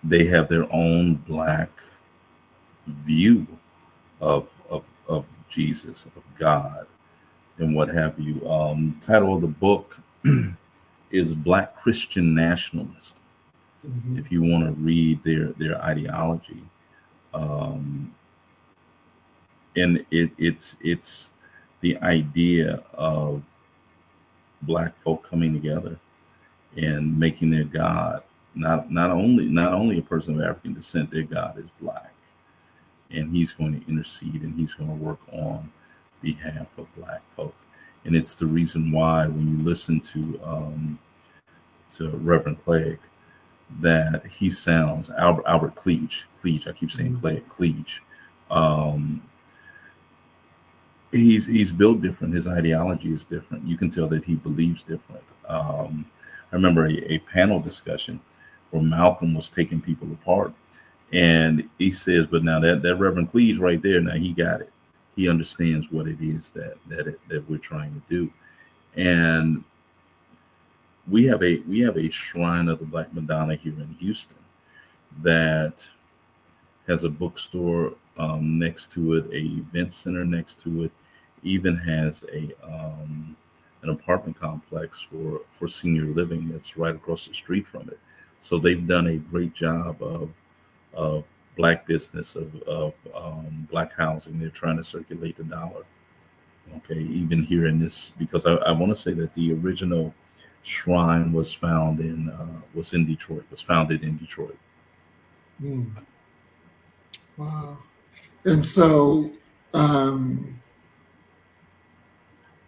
They have their own Black view of Jesus, of God, and what have you. Title of the book is Black Christian Nationalism. If you want to read their ideology, and it's the idea of Black folk coming together and making their God not only a person of African descent. Their God is Black, and He's going to intercede and He's going to work on behalf of Black folk. And it's the reason why when you listen to Reverend Clegg, that he sounds Albert Cleage. I keep saying Cleage. He's built different. His ideology is different. You can tell that he believes different. I remember a panel discussion where Malcolm was taking people apart, and he says, "But now that Reverend Cleage right there, now he got it. He understands what it is that we're trying to do." And we have a Shrine of the Black Madonna here in Houston that has a bookstore next to it, a event center next to it, even has an apartment complex for senior living that's right across the street from it. So they've done a great job of Black business, of Black housing. They're trying to circulate the dollar. Okay, even here in this, because I want to say that the original shrine was founded in Detroit. Wow. And so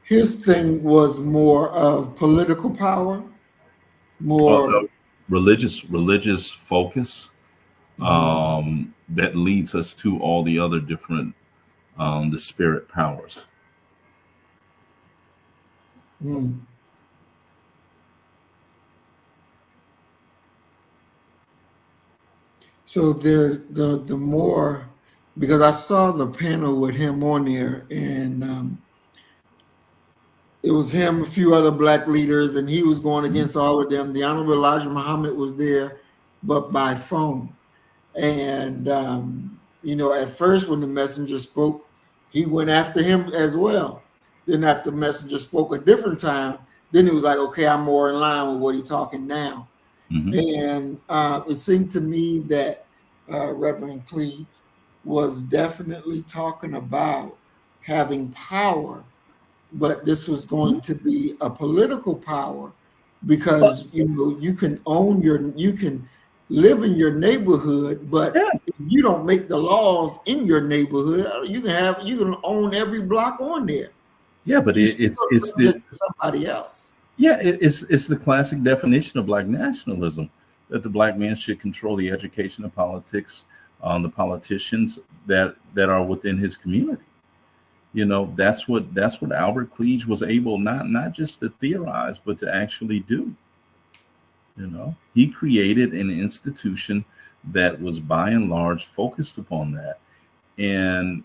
his thing was more of political power, more religious focus that leads us to all the other different the spirit powers. So the more, because I saw the panel with him on there, and it was him, a few other Black leaders, and he was going against all of them. The Honorable Elijah Muhammad was there, but by phone. And at first when the messenger spoke, he went after him as well. Then after the messenger spoke a different time, then it was like, okay, I'm more in line with what he's talking now. And it seemed to me that Reverend Cleave was definitely talking about having power, but this was going to be a political power, because you can live in your neighborhood, but if you don't make the laws in your neighborhood, you can own every block on there. Yeah, but it's somebody else. Yeah, it's the classic definition of Black nationalism, that the Black man should control the education and politics, the politicians that are within his community. That's what Albert Cleage was able not just to theorize, but to actually do. He created an institution that was by and large focused upon that. And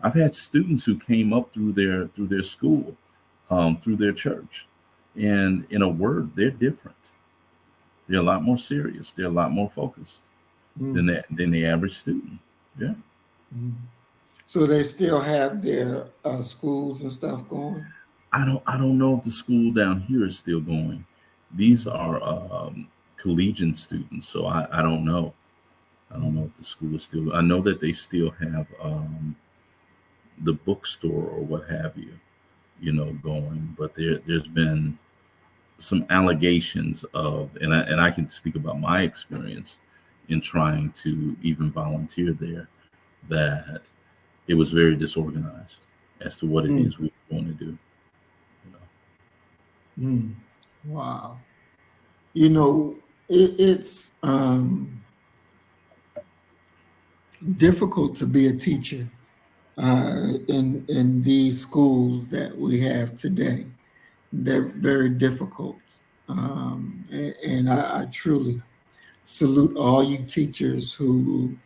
I've had students who came up through their school, through their church, and in a word, they're different. They're a lot more serious. They're a lot more focused than the average student. Yeah. So they still have their schools and stuff going. I don't know if the school down here is still going. These are collegiate students, so I don't know. I don't know if the school is still. I know that they still have the bookstore or what have you, going. But there's been some allegations of, and I can speak about my experience in trying to even volunteer there, that it was very disorganized as to what it is we want to do. Wow. It's difficult to be a teacher in these schools that we have today. They're very difficult. And I truly salute all you teachers who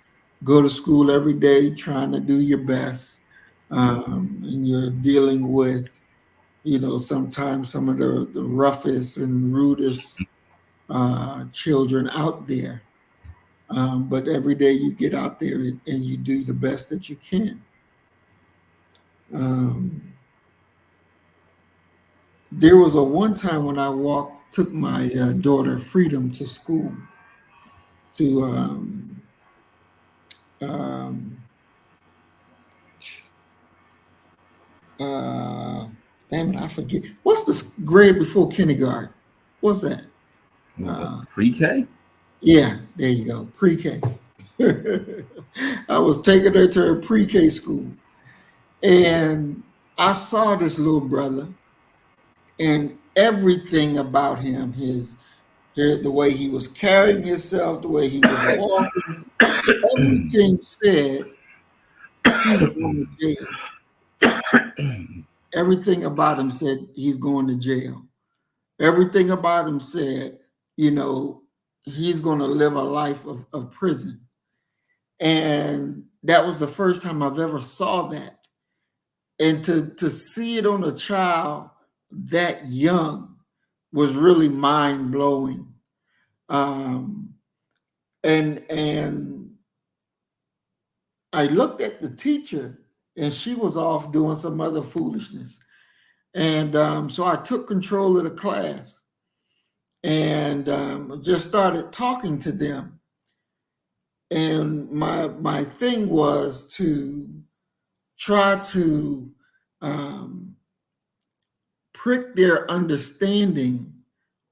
go to school every day trying to do your best. And you're dealing with, sometimes some of the roughest and rudest children out there. But every day you get out there and you do the best that you can. There was a one time when I took my daughter Freedom to school to damn it, I forget. What's the grade before kindergarten? What's that? Pre-K? Yeah, there you go. Pre-K. I was taking her to her pre-K school, and I saw this little brother, and everything about him, the way he was carrying himself, the way he was walking, everything said he's going to jail. Everything about him said he's going to jail. Everything about him said, he's going to live a life of prison. And that was the first time I've ever saw that. And to see it on a child that young was really mind blowing. And I looked at the teacher, and she was off doing some other foolishness. And so I took control of the class and just started talking to them. And my thing was to try to prick their understanding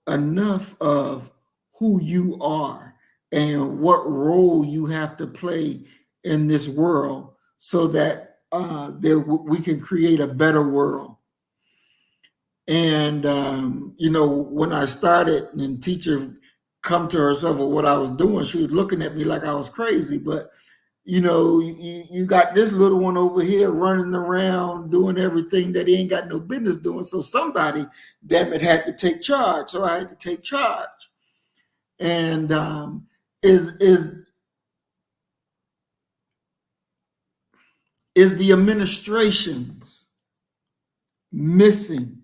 enough of who you are and what role you have to play in this world so that we can create a better world. And, when I started and teacher come to herself with what I was doing, she was looking at me like I was crazy. But, you got this little one over here running around doing everything that he ain't got no business doing. So somebody, damn it, had to take charge. So I had to take charge. And is the administrations missing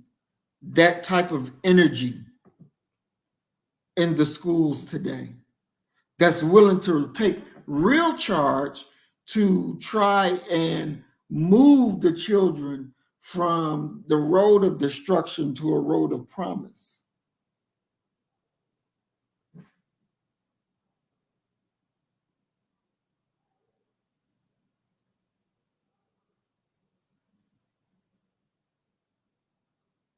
that type of energy in the schools today that's willing to take real charge to try and move the children from the road of destruction to a road of promise?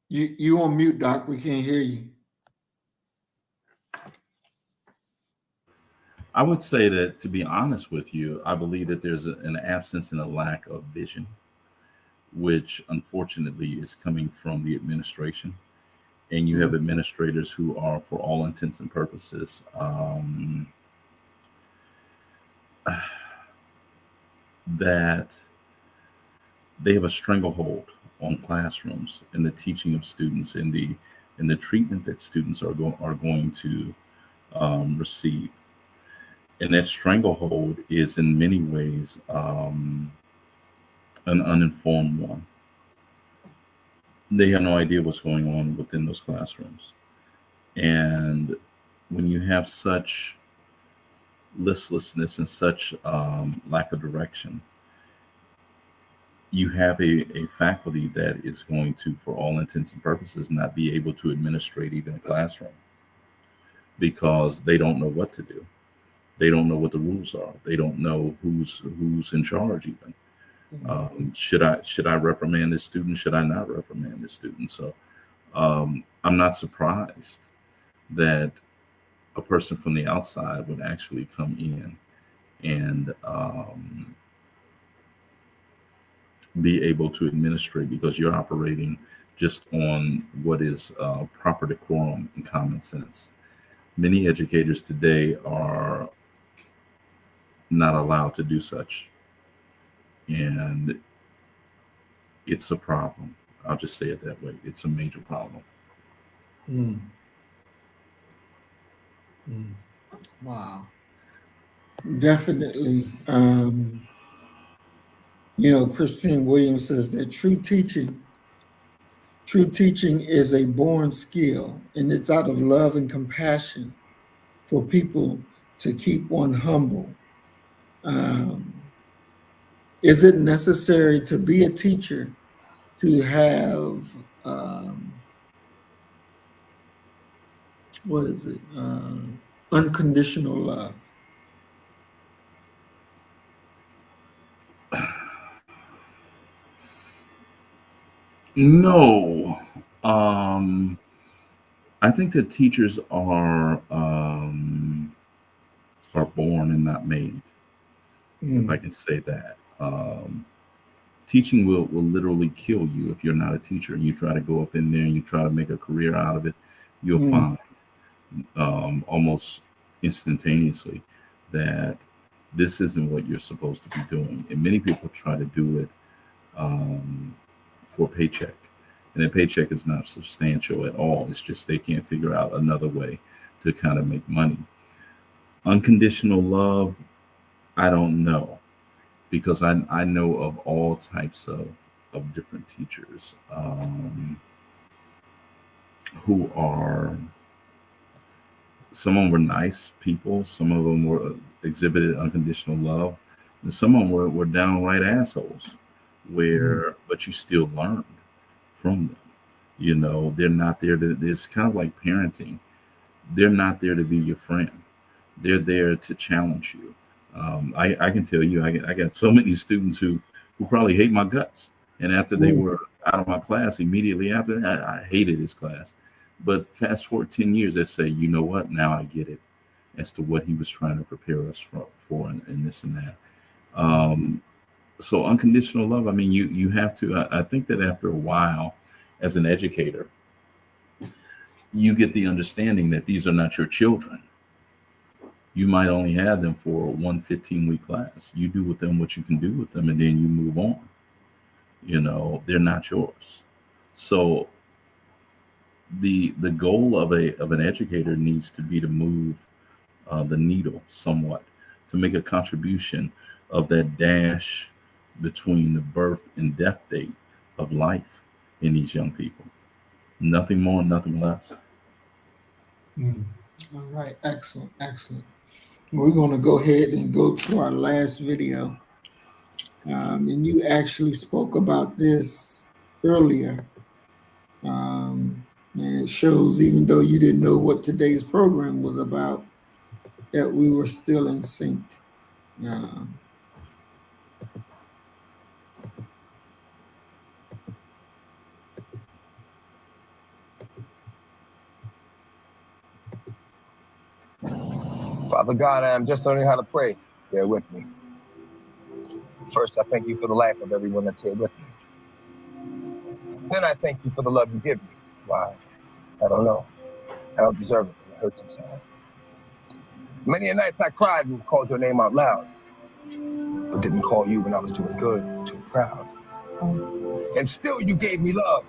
You on mute, Doc. We can't hear you. I would say that, to be honest with you, I believe that there's an absence and a lack of vision, which unfortunately is coming from the administration. And you have administrators who are, for all intents and purposes, that they have a stranglehold on classrooms and the teaching of students and the treatment that students are going to receive. And that stranglehold is in many ways an uninformed one. They have no idea what's going on within those classrooms. And when you have such listlessness and such lack of direction, you have a faculty that is going to, for all intents and purposes, not be able to administrate even a classroom because they don't know what to do. They don't know what the rules are. They don't know who's in charge even. Should I reprimand this student? Should I not reprimand this student? So I'm not surprised that a person from the outside would actually come in and be able to administrate, because you're operating just on what is proper decorum and common sense. Many educators today are not allowed to do such. And it's a problem. I'll just say it that way. It's a major problem. Wow. Definitely. Christine Williams says that true teaching is a born skill, and it's out of love and compassion for people to keep one humble. Is it necessary to be a teacher to have unconditional love? No. I think that teachers are born and not made, if I can say that. Teaching will literally kill you if you're not a teacher and you try to go up in there and you try to make a career out of it. You'll find almost instantaneously that this isn't what you're supposed to be doing. And many people try to do it for a paycheck. And a paycheck is not substantial at all. It's just they can't figure out another way to kind of make money. Unconditional love, I don't know, because I know of all types of different teachers who are, some of them were nice people, some of them were exhibited unconditional love, and some of them were downright assholes, but you still learned from them. They're not there to, it's kind of like parenting. They're not there to be your friend. They're there to challenge you. I can tell you, I got so many students who probably hate my guts. And after they were out of my class, immediately after, I hated his class. But fast forward 10 years, they say, you know what? Now I get it as to what he was trying to prepare us for and this and that. So unconditional love, I mean, you have to, I think that after a while, as an educator, you get the understanding that these are not your children. You might only have them for one 15-week class. You do with them what you can do with them, and then you move on. They're not yours. So the goal of an educator needs to be to move the needle somewhat, to make a contribution of that dash between the birth and death date of life in these young people. Nothing more, nothing less. All right, excellent. We're going to go ahead and go to our last video. And you actually spoke about this earlier. And it shows, even though you didn't know what today's program was about, that we were still in sync. Father God, I am just learning how to pray. Bear with me. First, I thank you for the life of everyone that's here with me. Then I thank you for the love you give me. Why? I don't know. I don't deserve it, but it hurts inside. Many a nights I cried and called your name out loud, but didn't call you when I was doing good, too proud. And still you gave me love.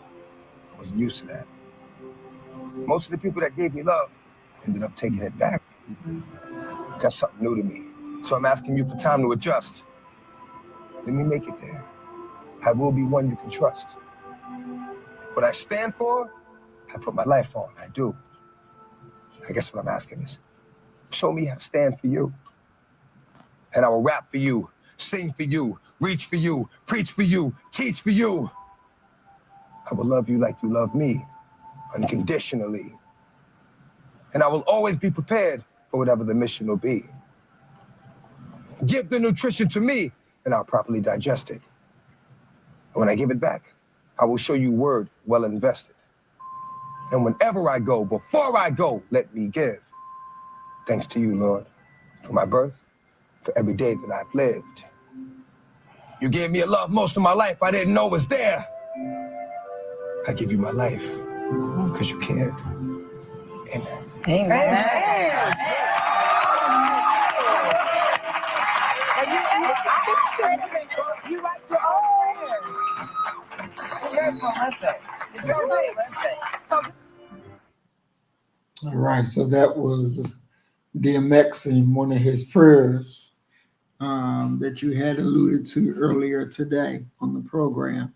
I wasn't used to that. Most of the people that gave me love ended up taking it back. That's something new to me. So I'm asking you for time to adjust. Let me make it there. I will be one you can trust. What I stand for, I put my life on. I do. I guess what I'm asking is, show me how to stand for you. And I will rap for you, sing for you, reach for you, preach for you, teach for you. I will love you like you love me, unconditionally. And I will always be prepared for whatever the mission will be. Give the nutrition to me, and I'll properly digest it. And when I give it back, I will show you word well invested. And whenever I go, before I go, let me give. Thanks to you, Lord, for my birth, for every day that I've lived. You gave me a love most of my life I didn't know was there. I give you my life because you cared. Amen. Amen. You write your own prayers. Very prolific. It's so prolific. So All right, so that was DMX in one of his prayers that you had alluded to earlier today on the program.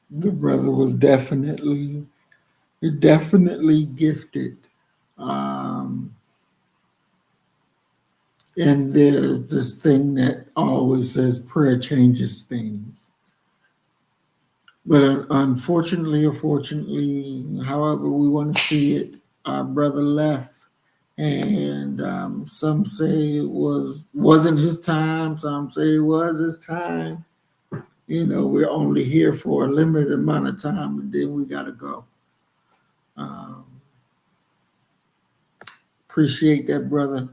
The brother was definitely gifted. And there's this thing that always says prayer changes things. But unfortunately or fortunately, however we want to see it, our brother left. And some say it wasn't his time. Some say it was his time. You know, we're only here for a limited amount of time, and then we got to go. Appreciate that brother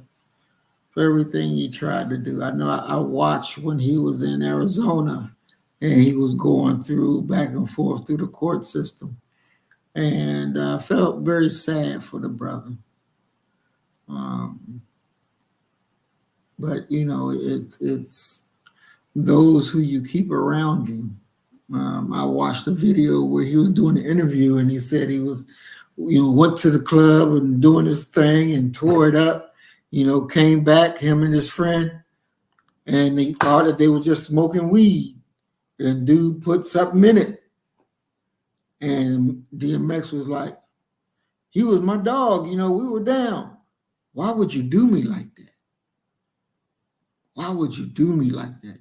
for everything he tried to do. I know I watched when he was in Arizona and he was going through back and forth through the court system. And I felt very sad for the brother. But, you know, it's those who you keep around you. I watched a video where he was doing an interview and he said he was, you know, went to the club and doing his thing and tore it up, you know, came back, him and his friend, and he thought that they were just smoking weed. And dude put something in it. And DMX was like, he was my dog, you know, we were down. Why would you do me like that? Why would you do me like that?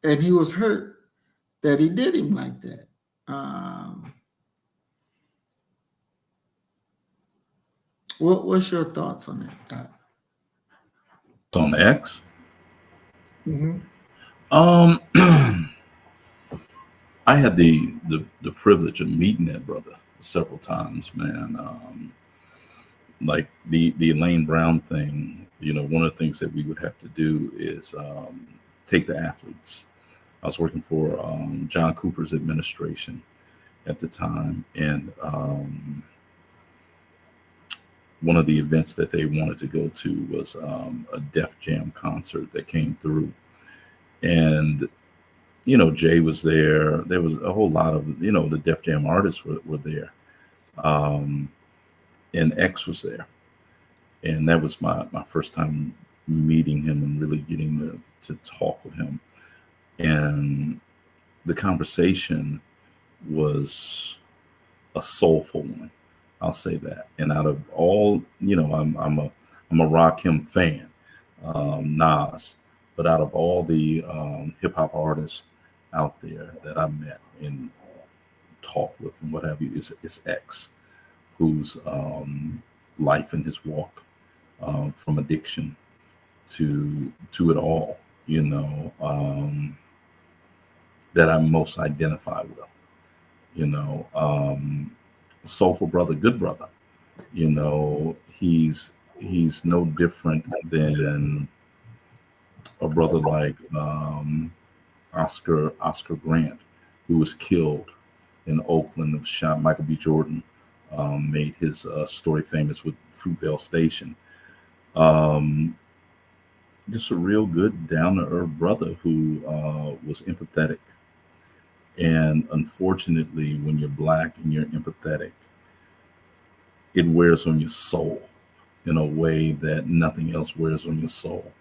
And he was hurt that he did him like that. What's your thoughts on that, Doc? On X? Mm-hmm. I had the privilege of meeting that brother several times, man. Like the Elaine Brown thing, you know, one of the things that we would have to do is take the athletes. I was working for John Cooper's administration at the time, and one of the events that they wanted to go to was a Def Jam concert that came through. And, you know, Jay was there. There was a whole lot of, you know, the Def Jam artists were there. And X was there. And that was my first time meeting him and really getting to talk with him. And the conversation was a soulful one. I'll say that. And out of all, you know, I'm a Rakim fan, Nas, but out of all the hip hop artists out there that I met and talked with and what have you, it's X, whose life and his walk from addiction to it all, you know, that I most identify with, you know. Soulful brother, good brother. You know, he's no different than a brother like Oscar Grant, who was killed in Oakland. Shot. Michael B. Jordan made his story famous with Fruitvale Station. Just a real good, down-to-earth brother who was empathetic. And unfortunately, when you're Black and you're empathetic, it wears on your soul in a way that nothing else wears on your soul,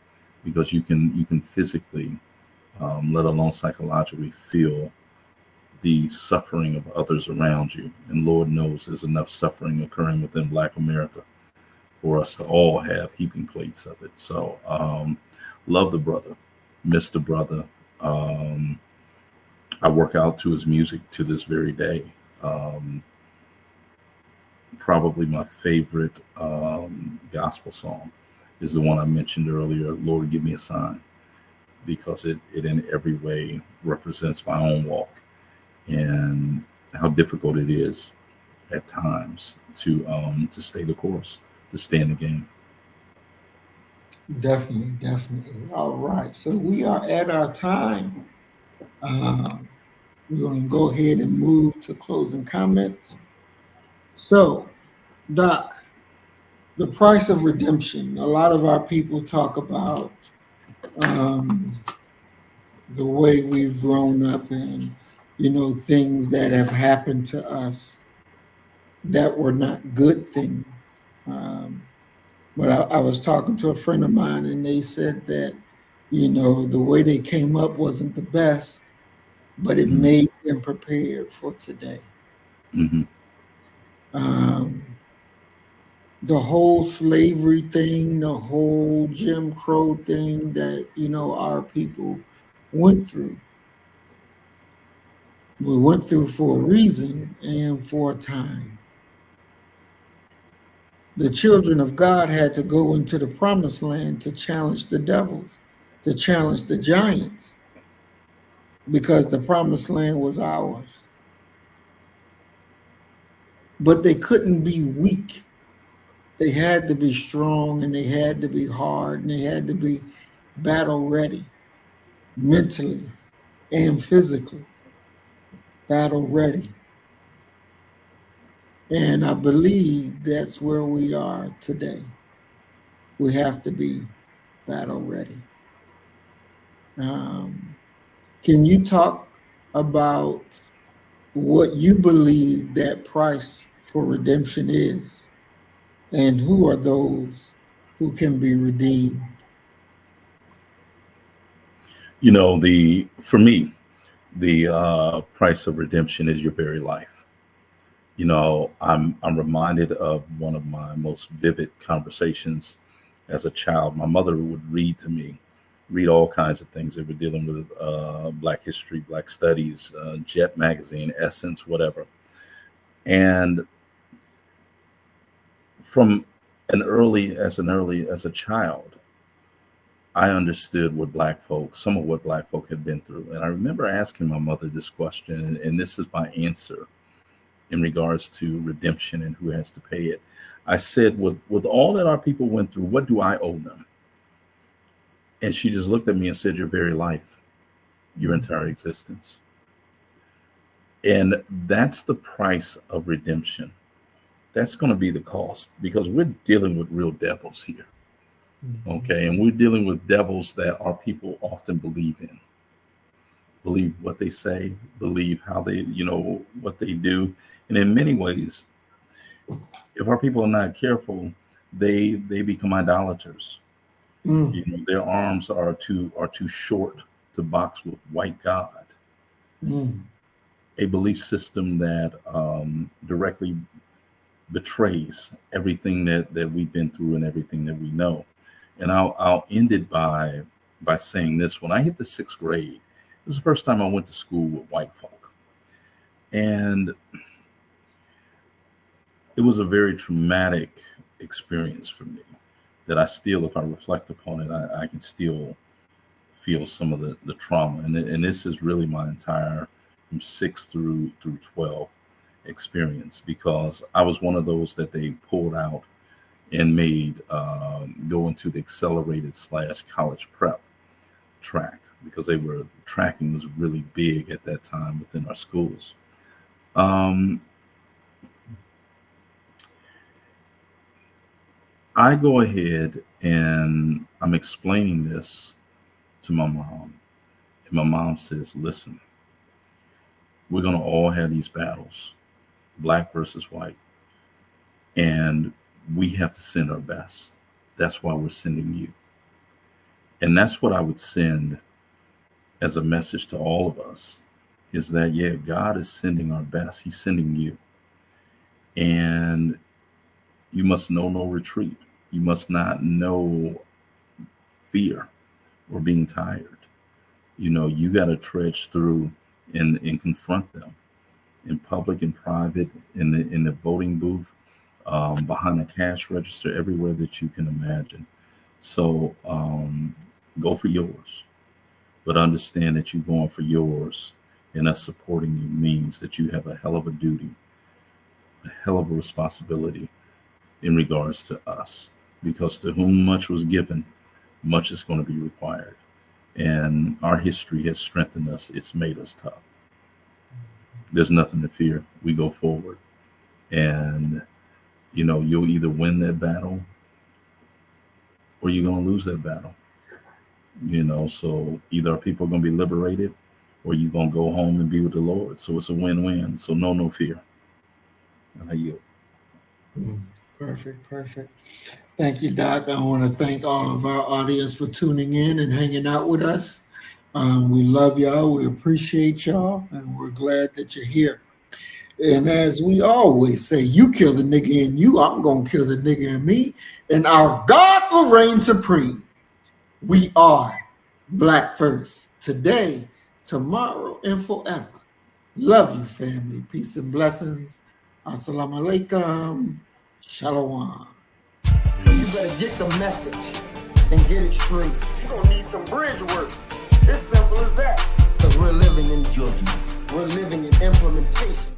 because you can physically, let alone psychologically, feel the suffering of others around you. And Lord knows there's enough suffering occurring within Black America for us to all have heaping plates of it. So love the brother, miss the brother. Um, I work out to his music to this very day. Um, Probably my favorite gospel song is the one I mentioned earlier, Lord, Give Me a Sign, because it in every way represents my own walk and how difficult it is at times to stay the course, to stay in the game. Definitely, definitely. All right. So we are at our time. Um, we're going to go ahead and move to closing comments. So, Doc, the price of redemption. A lot of our people talk about um, the way we've grown up and, things that have happened to us that were not good things. But I was talking to a friend of mine and they said that, the way they came up wasn't the best, but it Mhm. made them prepared for today. Hmm. Um, the whole slavery thing, the whole Jim Crow thing that, our people went through. We went through for a reason and for a time. The children of God had to go into the promised land to challenge the devils, to challenge the giants, because the promised land was ours. But they couldn't be weak. They had to be strong and they had to be hard and they had to be battle ready mentally and physically, battle ready. And I believe that's where we are today. We have to be battle ready. Um, can you talk about what you believe that price for redemption is, and who are those who can be redeemed? The for me, the price of redemption is your very life. I'm reminded of one of my most vivid conversations as a child. My mother would read to me, read all kinds of things that were dealing with Black history, Black studies, Jet magazine, Essence, whatever. And from an early as a child, I understood what Black folk, some of what Black folk had been through. And I remember asking my mother this question, and this is my answer in regards to redemption and who has to pay it. I said, with all that our people went through, what do I owe them? And she just looked at me and said, your very life, your entire existence. And that's the price of redemption. That's going to be the cost, because we're dealing with real devils here. Okay. And we're dealing with devils that our people often believe what they say, believe how they, what they do. And in many ways, if our people are not careful, they become idolaters. Mm, Their arms are too short to box with white God, mm, a belief system that directly betrays everything that we've been through and everything that we know. And I'll end it by saying this: when I hit the sixth grade, it was the first time I went to school with white folk, and it was a very traumatic experience for me that I still, if I reflect upon it, I can still feel some of the trauma. And this is really my entire from 6 through 12 experience, because I was one of those that they pulled out and made go into the accelerated / college prep track, because tracking was really big at that time within our schools. Um, I go ahead and I'm explaining this to my mom. And my mom says, listen, we're going to all have these battles, Black versus white. And we have to send our best. That's why we're sending you. And that's what I would send as a message to all of us, is that, yeah, God is sending our best. He's sending you. And you must know no retreat. You must not know fear or being tired. You know, you got to trudge through and confront them in public and private, in the voting booth, behind the cash register, everywhere that you can imagine. So go for yours, but understand that you're going for yours, and us supporting you means that you have a hell of a duty, a hell of a responsibility in regards to us, because to whom much was given, much is going to be required. And our history has strengthened us. It's made us tough. There's nothing to fear. We go forward. And, you know, you'll either win that battle or you're going to lose that battle. You know, so either people are going to be liberated or you're going to go home and be with the Lord. So it's a win-win. So no fear. And I yield. Perfect. Thank you, Doc. I want to thank all of our audience for tuning in and hanging out with us. We love y'all. We appreciate y'all. And we're glad that you're here. And as we always say, you kill the nigga in you, I'm going to kill the nigga in me. And our God will reign supreme. We are Black first, today, tomorrow, and forever. Love you, family. Peace and blessings. Assalamu alaikum. Shalom. You better get the message and get it straight. You're going to need some bridge work. It's simple as that. Because we're living in judgment. We're living in implementation.